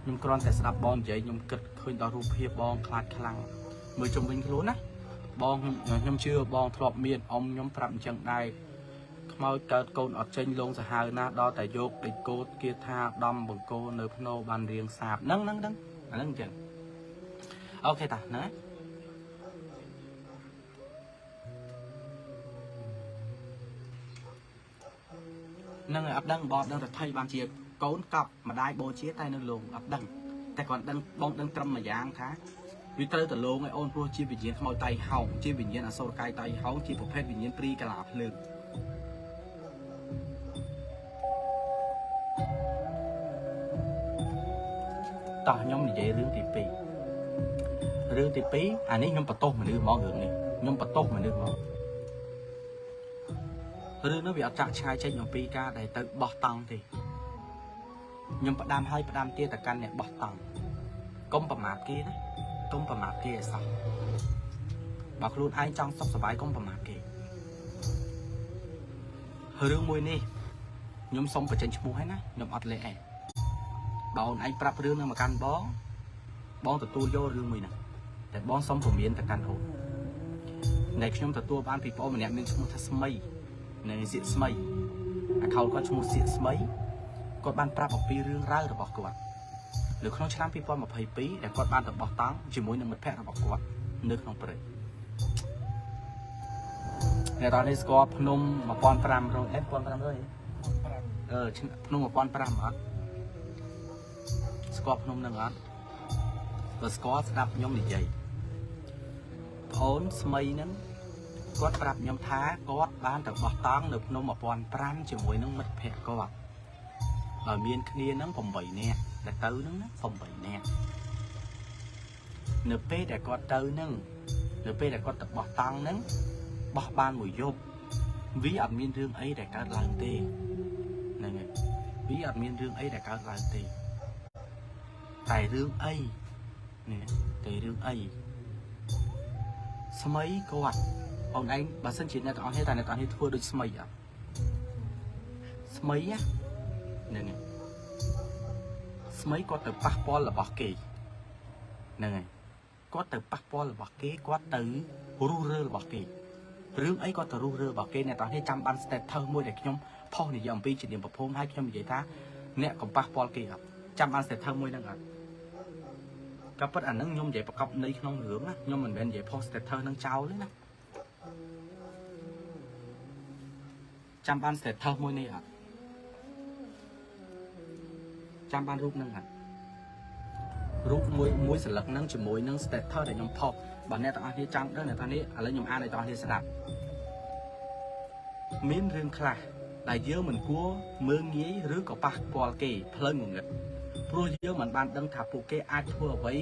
ខ្ញុំគ្រាន់តែស្ដាប់បងនិយាយខ្ញុំគិតឃើញដល់រូបភាពបងខ្លាចខ្លាំងមើលជុំវិញខ្លួនណាបងខ្ញុំជឿបងធ្លាប់មានអ៊ំខ្ញុំប្រាប់អញ្ចឹងដែរខ្មោចកើតកូនអត់ចេញលងសាហាវណាដល់តែយកដេកកោតគាថាដំបង្គោលនៅភ្នោបានរៀងសាបហ្នឹងអាហ្នឹងអញ្ចឹងអូខេតាណានឹងអត់ដឹងបងដឹងតែថៃបានជាកូនកប់ម្ដាយបូជាតែនៅលងអត់ដឹងតែគាត់ដឹងបងដឹងត្រឹមមួយយ៉ាងថាវាត្រូវតែលងឲ្យអូនព្រោះជាវិញ្ញាណខ្មោចតៃហោងជាវិញ្ញាណអសុរកាយតៃហោងជាប្រភេទវិញ្ញាណព្រីកាឡាភ្លើងតោះខ្ញុំនិយាយរឿងទី2អានេះខ្ញុំបន្ទោសមនុស្សហ្មងរឿងនេះខ្ញុំបន្ទោសមនុស្សហ្មងរឿងនោះវាអត់ចាក់ឆ្ងាយចេញអំពីការដែលទៅបោះតង់ទេខ្ញុំផ្ដាំឲ្យផ្ដាំទៀតទៅកាន់អ្នកបោះតង់កុំប្រមាថគេណាកុំប្រមាថគេឲ្យសោះបើខ្លួនឯងចង់សុខសប្បាយកុំប្រមាថគេរឿងមួយនេះខ្ញុំសុំបញ្ចេញឈ្មោះហើយណាខ្ញុំអត់លេខឯងបើអូនឯងប្រាប់រឿងនឹងមកកាន់បងទទួលយករឿងមួយហ្នឹងតែបងសុំពមៀនទៅកាន់អូនដែលខ្ញុំទទួលបានពីប្អូនម្នាក់មានឈ្មោះថាស្មីនៅសៀកស្មីអាខោគាត់ឈ្មោះសៀកស្មីគាត់បានប្រាប់អំពីរឿងរ៉ាវរបស់គាត់នៅក្នុងឆ្នាំ2022ដែលគាត់បានទៅបោះតង់ជាមួយនឹងមិត្តភ័ក្តិរបស់គាត់នៅក្នុងព្រៃអ្នកតនេះស្គាល់ភ្នំ1500ភ្នំ1500អត់ស្គាល់ភ្នំនឹងអត់បើស្គាល់ស្ដាប់ខ្ញុំនិយាយប្អូនស្មីហ្នឹងគាត់ប្រាប់ខ្ញុំថាគាត់បានទៅបោះតង់នៅភ្នំ1500ជាមួយនឹងមិត្តភ័ក្តិគាត់ហើយមានគ្នាហ្នឹង8នាក់ដែលទៅហ្នឹងណា8នាក់នៅពេលដែលគាត់ទៅហ្នឹងនៅពេលដែលគាត់ទៅបោះតង់ហ្នឹងបោះបានមួយយប់វាអត់មានរឿងអីដែលកើតឡើងទេហ្នឹងហើយវាអត់មានរឿងអីដែលកើតឡើងទេតែរឿងអីនេះតែរឿងអីស្មីគាត់បងឯងបើសិនជាអ្នកទាំងអស់គ្នាតែអ្នកទាំងអស់គ្នាធ្វើដូចស្មីអត់ស្មីហ្នឹងហើយស្មីគាត់ទៅប៉ះពាល់របស់គេហ្នឹងហើយគាត់ទៅប៉ះពាល់របស់គេគាត់ទៅរុះរើរបស់គេរឿងអីគាត់ទៅរុះរើរបស់គេអ្នកទាំងអស់គ្នាចាំបាន status មួយដែលខ្ញុំផុសនិយាយអំពីជានាមប្រភពហើយខ្ញុំនិយាយថាអ្នកកុំប៉ះពាល់គេអត់ចាំបាន status មួយហ្នឹងអត់ក៏ប៉ុតអាហ្នឹងខ្ញុំនិយាយប្រកបនៃក្នុងរឿងណាខ្ញុំមិនមែននិយាយផុស status ហ្នឹងចោលទេណាចាំបាន status មួយនេះអត់ចាំបានរូបហ្នឹងអត់ รูปมวยสลักนั่งจะมวยนั่งสเตตเตอร์แต่ยมพอกบางเนี่ยตอนที่จังนั่นเนี่ยตอนนี้อะไรยมอ่านในตอนที่สดับมิ้นเรื่องคลาได้เยอะเหมือนกัวเมืองงี้หรือก็ปากปอลเกย์เพลินเงินเพราะเยอะเหมือนบ้านดังถับปูเกย์อาทัวไว้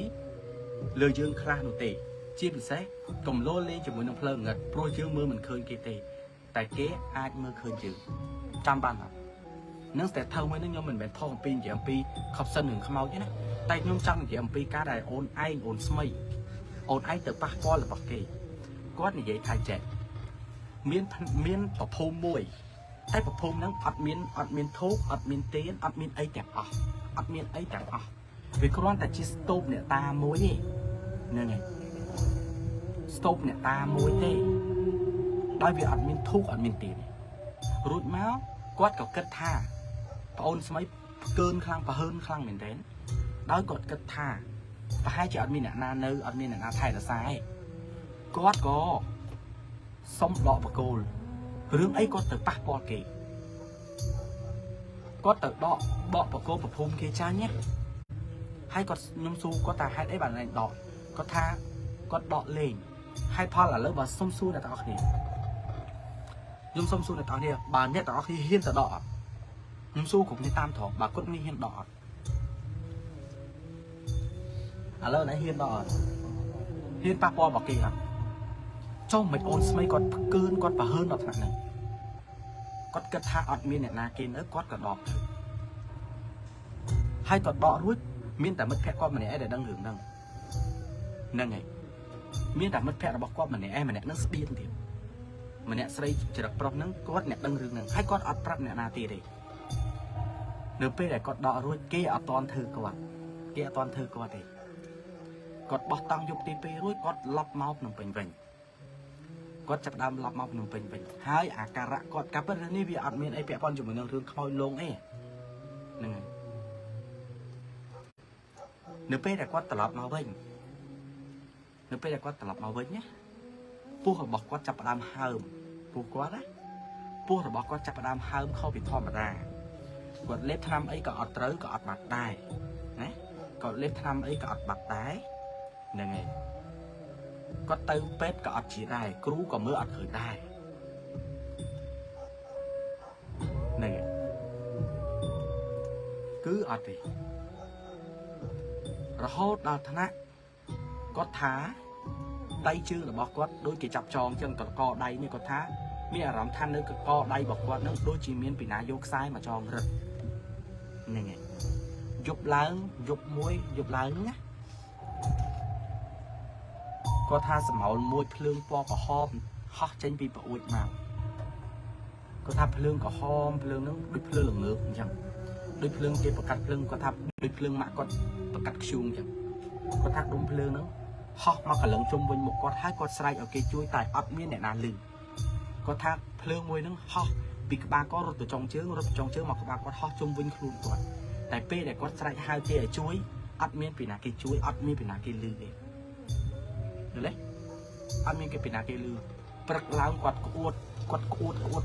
เลยเยอะคลาหนูเตะชีพเซ็กกลมโลเล่จะเหมือนน้ำเพลินเงินเพราะเยอะมือเหมือนเคยเกย์เตะแต่เกย์อาจมือเคยจืดจำบ้านครับนั่งแต่เท่าไม่นั่งยมเหมือนเป็นพ่อของปีนอย่างปีขับสนึ่งขมเอาใช่ไหมแต่ยมจังอย่างปีการได้โอนไอโอนสมัยโอนไอเตอปากปอลหรือปากเกย์ก็ในใหญ่ไทยแจกเมียนประพมวยแต่ประพมนั้นอัดเมียนทุกอัดเมียนเตียนอัดเมียนไอแต่อัดเมียนไอแต่vì có loan tại chi stop nè ta mối đi nè này stop nè ta mối thế đôi vì ăn miếng thuốc ăn miếng tiền rút máu quát cọc kết tha và ôn mấy cơn khăng và hơn khăng mình đến đôi cột kết tha và hai chị ăn miếng na nơ ăn miếng na thay là sai quát có xong đọ và cô hướng ấy có từ bác bò kì có từ đọ bọ và cô và phun kia cha nhé hay có nhung su có ta hay đấy bạn này đọ có tha có đọ lên hay pha là lớp và sông su là tao thì nhung sông su là tao thì bà nhất tao thì hiên tao đọ nhung su cũng như tam thọ bà cũng như hiên đọ à lớp này hiên đọ hiên pa po bảo kỳ à cho mình ôn mấy con cơn con và hơn đọ thằng này con cất tha ọt miên này na kia nữa con cả đọ hay tọt đọ ruột miênแต่mất phép con mình này để đăng hưởng đăng nâng này miênแต่mất phép là bọc con mình này nó điên thì mình này xây chỉ được prop nó con này đăng hưởng đăng hay con ọt prop này na tì đi nếu bây để con đọ ruột kia ọt toàn thư con thì con bọc tăng dục tì pê ruột con lấp máu nằm bình bình con chặt đam lấp máu nằm bình bình hai à cà rạ con cặp bên này vì ọt miên ấy phép con dùng mình đăng hưởng khôi lông ấy nâng này nếu bây giờ con tập máu vinh nếu bây giờ con tập máu vinh nhé phu họ bọc con chập đam hờm phu quá đấy phu họ bọc con chập đam hờm không bị thò mà ra còn lép tham ấy còn tới còn mặt đai đấy còn lép tham ấy còn mặt đái này này có tới pet còn chỉ đai cú còn mưa ọt khởi đai này cứ ọt thì rồi hốt đào thằng á có thá đây chưa là bọc quát đôi kỳ chập tròn chân còn co đây như có thá mi à làm than nữa co đây bọc quát nó đôi chỉ miên bị ná vô sai mà tròn rồi này này dục lớn dục muối dục lớn á có tha sầm màu muối phượng po có hôm hot trên bị bụi màu có tha phượng có hôm phượng nó đôi phượng ngược chẳng đôi phượng kia bọc cắt phượng có tha đôi phượng mạ có cắt xuông chẳng có thác đúng phơi nữa họ mà cả lần chung với một con hai con sai ở cái chuối tại ấp miên này nàn lừ có thác phơi môi nữa họ bị các bạn có rồi từ trong chứa mà các bạn có họ chung với luôn tuần tại p này có sai hai cái chuối ấp miên bị nà cái chuối ấp miên bị nà cái lừ đấy được đấy ấp miên cái bị nà cái lừ bật láng quạt cuột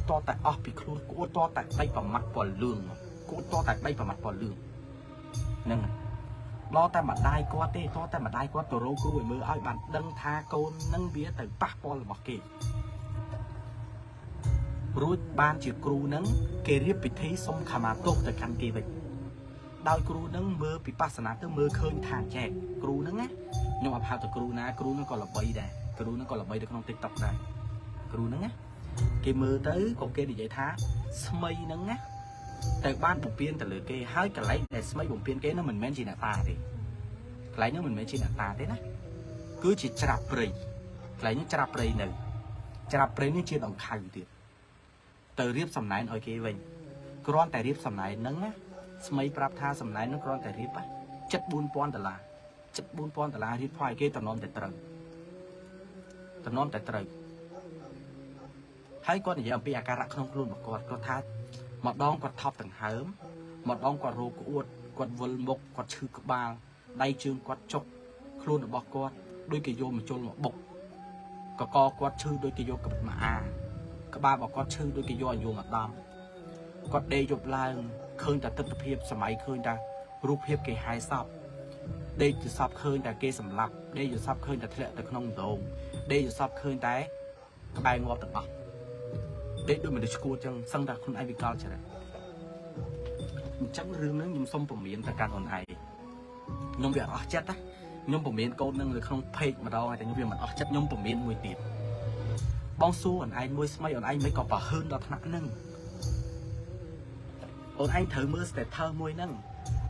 to tại ấp bị luôn cuột to tại đây vào mặt vào lường cuột to tại đây vào mặt vào lường nâng lo ta mà đai qua tê to ta mà đai qua tổ rô cứ mưa ai bạn đăng tha côn nâng vía từ bắc po là bọc kì rồi ban chỉ cừu nâng kê riệp bị thấy sông khả mà tốt từ căn kì vậy đau cừu nâng mưa bị pasana tới mưa khơi thang chè cừu nâng á nhưng mà phao từ cừu nó còn là bay đây cừu nó còn là bay được trong tiktok này cừu nâng á kê mưa tới còn kê thì vậy thá mây nâng á tại ban bụng piên từ lưỡi kê hai cái lấy để mấy bụng piên kế nó mình men chỉ là ta thì lấy nó mình men chỉ là ta thế đó cứ chỉ chạp rì lấy những chạp rì này chạp rì nó chia đồng khai tiền từ riệp sầm này ở kia về con tại riệp sầm này nắng á mấy prap tha sầm này nó con tại riệp á chất buôn pon tờ la riệp phai kia tầm non tại trời hai con này giờ bị cà rắc không luôn một con tha một đòn quạt thọc từng hớm một đòn quạt rô của quạt vườn mộc quạt chư các ba đây chương quạt chọc luôn ở bọc quạt đôi kỳ vô mà trôn một bọc có co quạt chư đôi kỳ vô cặp mà các ba bọc quạt chư đôi kỳ vô vô mặt đam quạt đây chụp lại khơi ta tất hiệp sớm ấy khơi ta rụp hiệp kỳ hai sập đây chỉ sắp khơi tại kê sầm lấp đây chỉ sắp khơi tại lệ tại không dồn đây chỉ sắp khơi tại các bài ngọt từng đây đôi mình được cua chân sân đặt con ai bị cao chả chắc rương nó nhung xong bầm miệng tại càng còn ai nhung việc chết á nhung bầm miệng câu nâng được không phê mà đâu tại nhung việc mà chết nhung bầm miệng mùi tiệt bong xu còn ai môi smay còn ai mấy còn bà hơn đó thằng nâng ôn anh thử mưa sẽ thơ môi nâng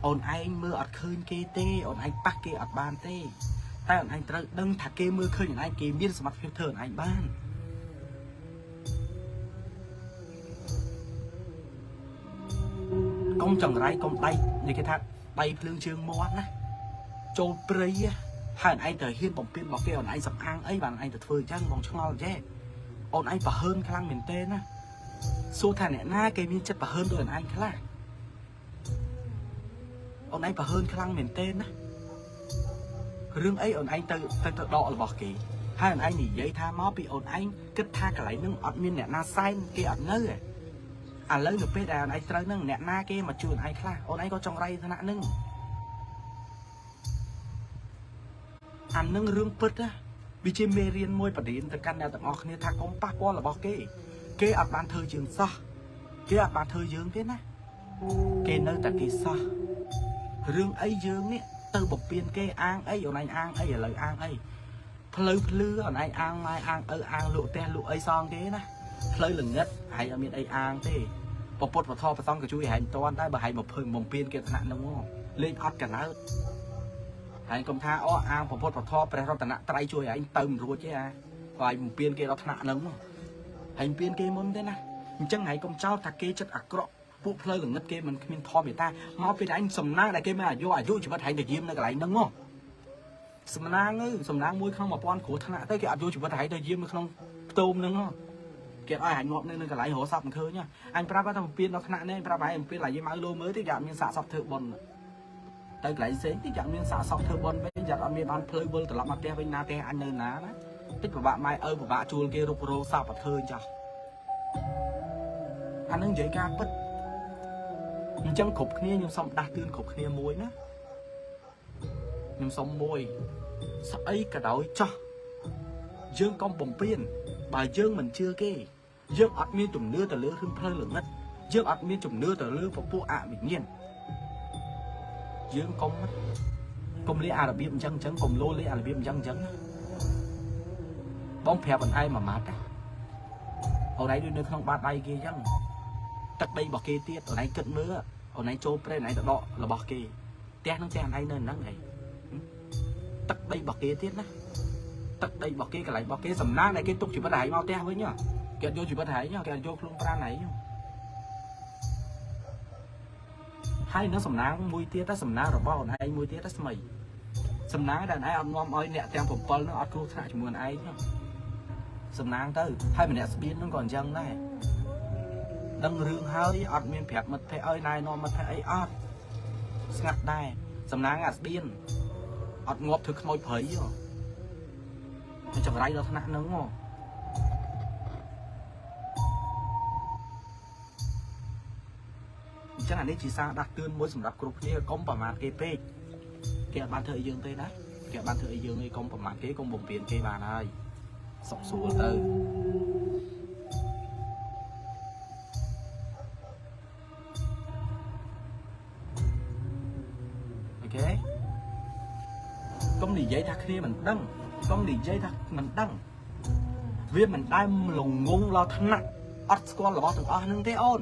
ôn anh mưa ọt khơi kê tê ôn anh bắt kê ọt ban tê tay ôn anh tự đăng thả kê mưa khơi những anh kê miên mặt phiêu thơ anh ban công trồng rái công tay như cái thằng bay lương trường mua á châu prey hai anh thời hiên bóng pin bảo kê ôn anh sập hang ấy bạn anh thật phơi chăng bóng cho ngon chứ ôn anh bà hơn khăn miền tên á số thằng này na kê miên chất bà hơn đôi anh khá ôn anh bà hơn khăn miền tên á rương ấy ôn anh tự đọ là bỏ kỹ hai ôn anh thì giấy tha máu bị ôn anh kết tha cả lấy nâng ọt miên nè na sai kia ọt ngơ à lấy được bê đà anh tới nâng nè na kia mà chưa anh khá ôn anh có trong ray thằng nâng anh nâng rương bứt á vì trên mê riêng môi bà đến từ căn nhà tầng ngọc như thằng con bác qua là bỏ kê ọt bàn thơ trường sao kê ọt bàn thơ dương thế nè kê nơi ta kê sao rương ấy dương nè từ bọc biên kê an ấy ở này an ấy ở lời an ấy phơi ở này an mai an ở an lụa te lụa ấy son thế nè phơi lừng nhất hay ở miền ấy an thế bọc bột và thò và xong cái chui hành toan tay bà hay một phơi bồng biên kia thằng đúng không lên ót cả nó hành công tha ó an bọc bột và thò phải ra thằng tay chui anh tầm rồi chứ à vài bồng biên kia đó thằng đúng không hành biên kia môn thế nè chân hay công trao thằng kia chất ác cọ phụ phơi lừng nhất kia mình thò người ta máu bên anh sầm na này kia mà vô chỉ bắt hành để diêm này cái lại đúng không sầm na môi không mà quan của thằng tới cái vô chỉ bắt hành để diêm không tôm đúng không cái ai hành ngọt nên cái lại hổ sập thưa nhá anh pra bắt thằng pin nó thằng này pra bài em pin lại với máu lô mới thì giảm miếng xạ sập thưa bồn tới lại xén thì giảm miếng xạ sập thưa bồn bây giờ ăn miếng ăn phơi bồn từ lắm mặt te với na te anh nơi ná đấy tích của bạn mai của bạn chuồn kia rục rô sập thưa cho anh đang dậy ca bất chân khục kia nhưng xong đặt tương khục kia muối nữa nhưng xong môi sao ấy cả đội cho dương công bồng piên bà dương mình chưa kê dương ọt miên chùm nưa tờ lứa hương phơi lửa ngất dương ọt miên chùm nưa tờ lứa phục vụ ạ bình nhiên dương công lấy à là biếm chân chấn cùng lô lấy à là biếm chân chấn bóng phèo bằng ai mà mát á hồi nãy đưa không ba tay kia chăng tắt đây bỏ kê tiết ở này cận mưa ở này trôi đây này đọ là bỏ kê te nó te này nên nắng này tắt đây bỏ kê tiết á tắt đây bỏ kê cái lại bỏ kê sầm ná này cái tục chỉ bắt đại mau te với nhá kẹt vô chỉ bắt đại nhá kẹt vô luôn ra này hai nó sầm ná mùi tiết ta sầm ná rồi bao này mùi tiết ta mày sầm ná đàn ai ăn ngon ơi nè tem phẩm pol nó ăn luôn thả chỉ muốn ai nhá sầm ná tới hai mình nè biến nó còn chân này đăng rương hơi ọt miền phèp mật thế ơi này nó mật thế ấy ọt ngặt đây sầm ná ngặt biên ọt ngọt thực môi phấy rồi chẳng ra đâu thằng nướng không chắc là đấy chỉ sao đặt tương mối sầm đập cục kia công bảo mát kê pê kẹt bàn thời dương tây đấy kẹt bàn thời dương ấy công bảo mát kế công bồng tiền kê bàn ơi sọc xuống từ ok công đi giấy thắt kia mình đăng công đi giấy thắt mình đăng viên mình đai lùng ngung lo thân nặng ắt con là bao thằng nâng thế ôn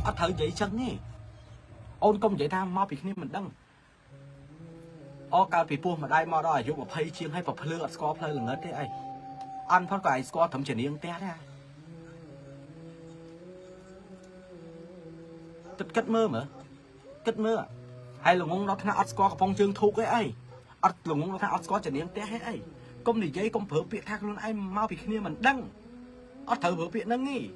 ắt thử giấy chân nhỉ ôn công giấy tham mau bị kia mình đăng cao bị buông mà đai mau đó dùng một phay chiêng hay một phơi ắt score phơi là ngất thế ấy ăn phát cái score thấm chuyển niêng té ra cất mơ mà cất mơ hay là ngung nó thằng ắt score phong trương thu cái ấy ắt lùng ngung nó thằng ắt score chuyển niêng té hết ấy công đi giấy công phở biệt thang luôn ai mau bị kia mình đăng ắt thử phở biệt nâng nghi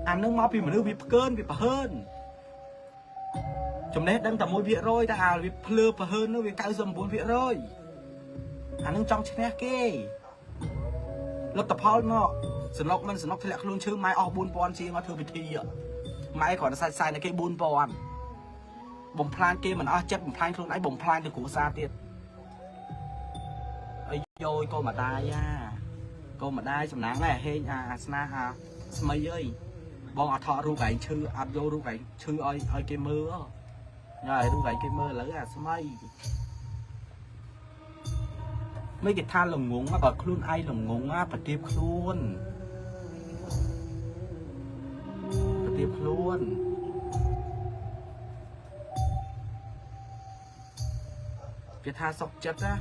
anh nâng mau bị mà đưa bị cơn bị bà hơn chồng đấy đang tầm môi viện rồi ta à bị plơ bà hơn nó bị cao dầm 4 viện rồi anh nâng trong trên kê lớp tập hall nó สนุกมันสนุกที่แหละខ្លួនชื่อไม้ออกบุญปอนชีมาเธอไปทีอ่ะไม้ก่อนใส่ในแค่บุญปอนบ่มพลานเกมเหมือนอ๋อเจ็บบ่มพลานខ្លួនไอ้บ่มพลานถึงกูซาเตียดไอ้โยยก็มาได้ย่าก็มาได้สำนักแน่เฮงสนาสมัยเอ้ยบองทอรูไก่ชื่ออัดโยรูไก่ชื่อไอ้เกมเมอร์ย่ารูไก่เกมเมอร์แล้วสมัยไม่กิดท่านหลงงงมาบอกคลุ้นไอ้หลงงงปฏิบคลุ้นปฏิบคลุ้นกิดท่าสกจัดนะ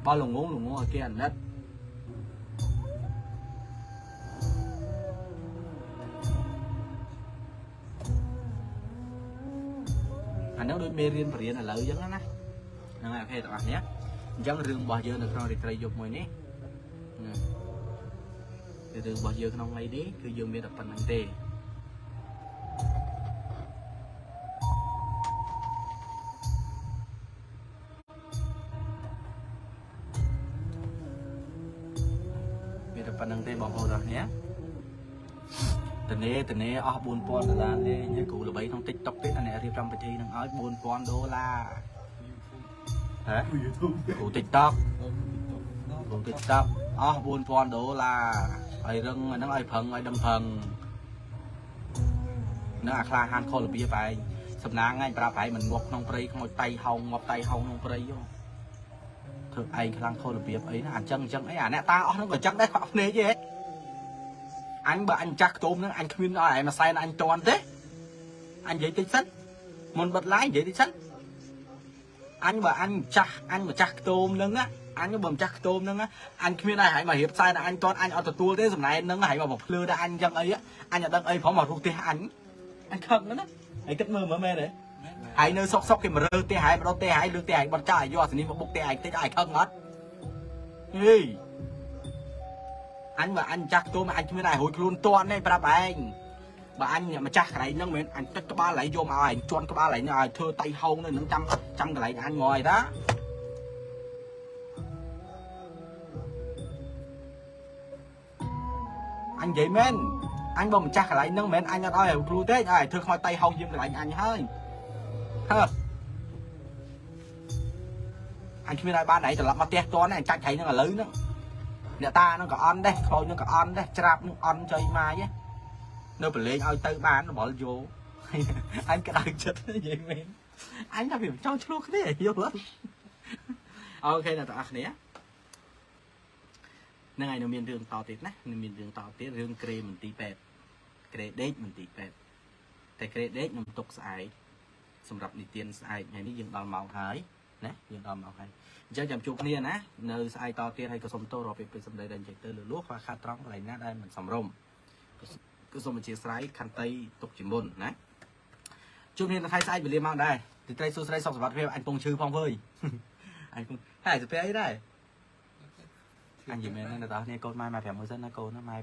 บอลหลงงงเกียนนัดอันนั้นโดยเมเรียนเรียนอะไรยังนะยังไงเพจต่างๆเนี้ยยังเรื่องบ่อเยอะในคราวเด็กไรยกมวยนี้เรื่องบ่อเยอะขนมไรนี้คือยังมีแต่ปัญหาเตะมีแต่ปัญหาเตะบอกเราเนี้ยแต่เนี้ยอ๋อบุญปอนดอลลาร์เนี่ยยังกูระบายทั้งติ๊กต็อกติ๊กอันนี้เรียบร้อยไปทีนึงอ๋อบุญปอนดอลลาร์ฮะกูติ๊กต็อกกูติ๊กต็อกอ๋อบุญปอนดอลลาร์ไอ้เรื่องนั่งไอ้พังไอ้ดำพังนั่งคลาฮันคอลเบียไปสำนักง่ายปลาไปเหมือนงบน้องปรีขโมยไตเฮางบไตเฮาน้องปรีอยู่เธอไอ้คลางคอลเบียไปนะอ่านจังไอ้เนี่ยตาอ๋อนั่นก็จังได้ความเนี้ยเจ๊anh bà anh chắc tôm nữa anh khuyên ai mà sai là anh tròn thế anh vậy tích sắt muốn bật lái vậy tích sắt anh bà anh mà chắc tôm nữa á anh có bầm chắc tôm nữa á anh khuyên ai hãy mà hiệp sai là anh tròn anh ở tua thế dùm này nữa hãy mà một lừa đã anh dân ấy á anh ở đang ấy phóng mà thuộc tiền anh không nữa đó hãy kết mơ mở mê đấy hãy nơi sóc sóc khi mà rơi tiền hãy mà đâu tiền hãy lừa tiền hãy bật trái do thì một bục tiền hãy tới ai không hết anh mà anh chắc tôi mà anh chưa này hồi luôn toan đây bà anh mà anh mà chắc cái này nó mình anh chắc ba lại vô mà anh chọn cái ba lại nhờ thưa tay hông nên nó trăm cái lại anh ngồi đó anh vậy men anh bông chắc cái lại nó mình anh nói luôn thế rồi thưa khỏi tay hông dương lại anh hơi hả anh chưa này ba này là mặt tét toan này chắc thấy nó là lớn đó nè ta nó có on đây thôi nó có on đây trap nó on chơi mai nhé nó phải lên ao tới bán nó bỏ vô anh cái đang chết vậy men anh đã phải cho luôn cái này vô lắm ok là tao này ngày nó miền đường tàu tiết nè miền đường tàu tiết đường kề mình tí bẹp kề đét mình tí bẹpแต่kề đét nó tục xài sầm rập đi tiền xài ngàyนี้dừng đòn màu hái nè dừng đòn màu háiจะจำจุกเนี่ยนะเนื้อสายต่อเตียนให้กระสมโตเราเป็นสำเร็จเดินจากเตอร์หรือลวกว่าคาตรองอะไรน่าได้เหมือนสำรมกระสมมันเชียร์สไลด์คันไตตกจิมบนนะจุกเนี่ยไทยสายไปเรียนมาได้ติดใจสู้สไลด์สองสบัดเพื่ออันปงชื่อพองเว้ยอันปงให้จะไปได้อันยิ่งเลยนะตอนนี้โกนไม้มาแผ่มือเส้นนะโกนนะไม้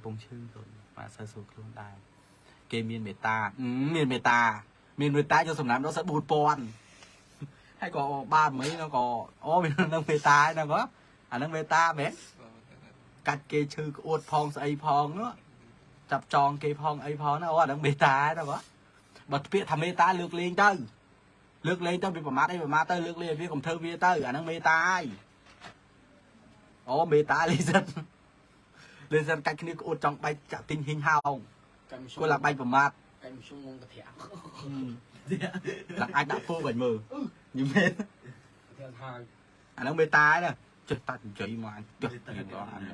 ปงชื่อโกนมาเสือสูคลุ้นได้เกมเมียนเมตาเมียนเมตาจนสำนักเราสัตว์บูดปอนhay có ba mấy nó có mình đang về ta nó có đang về ta bé cắt kê chư uột phong say phong nữa chập tròn kê phong ấy phong nó đang về ta nó có bật phía thầm về ta lược lên tới bị bỏ mát đây bỏ mát tới lược lên phía cầm thơ phía tới đang về ta về ta lên dân cách kia uột trong bay chạm tình hình hào cô là bay bỏ mát là anh đã phô bảy mờ nhưng bên anh đang bê tai nè trời ta chỉ mà anh trời đó anh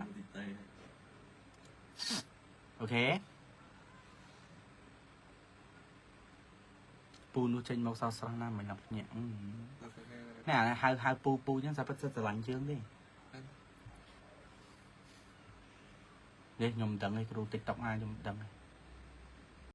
ok pu nó trên màu sao sáng nam mình ngọc nhẹ nè hai pu chứ sao bắt sẽ lạnh chưa đi đây nhom đằng này cái tiktok ai nhom đằng này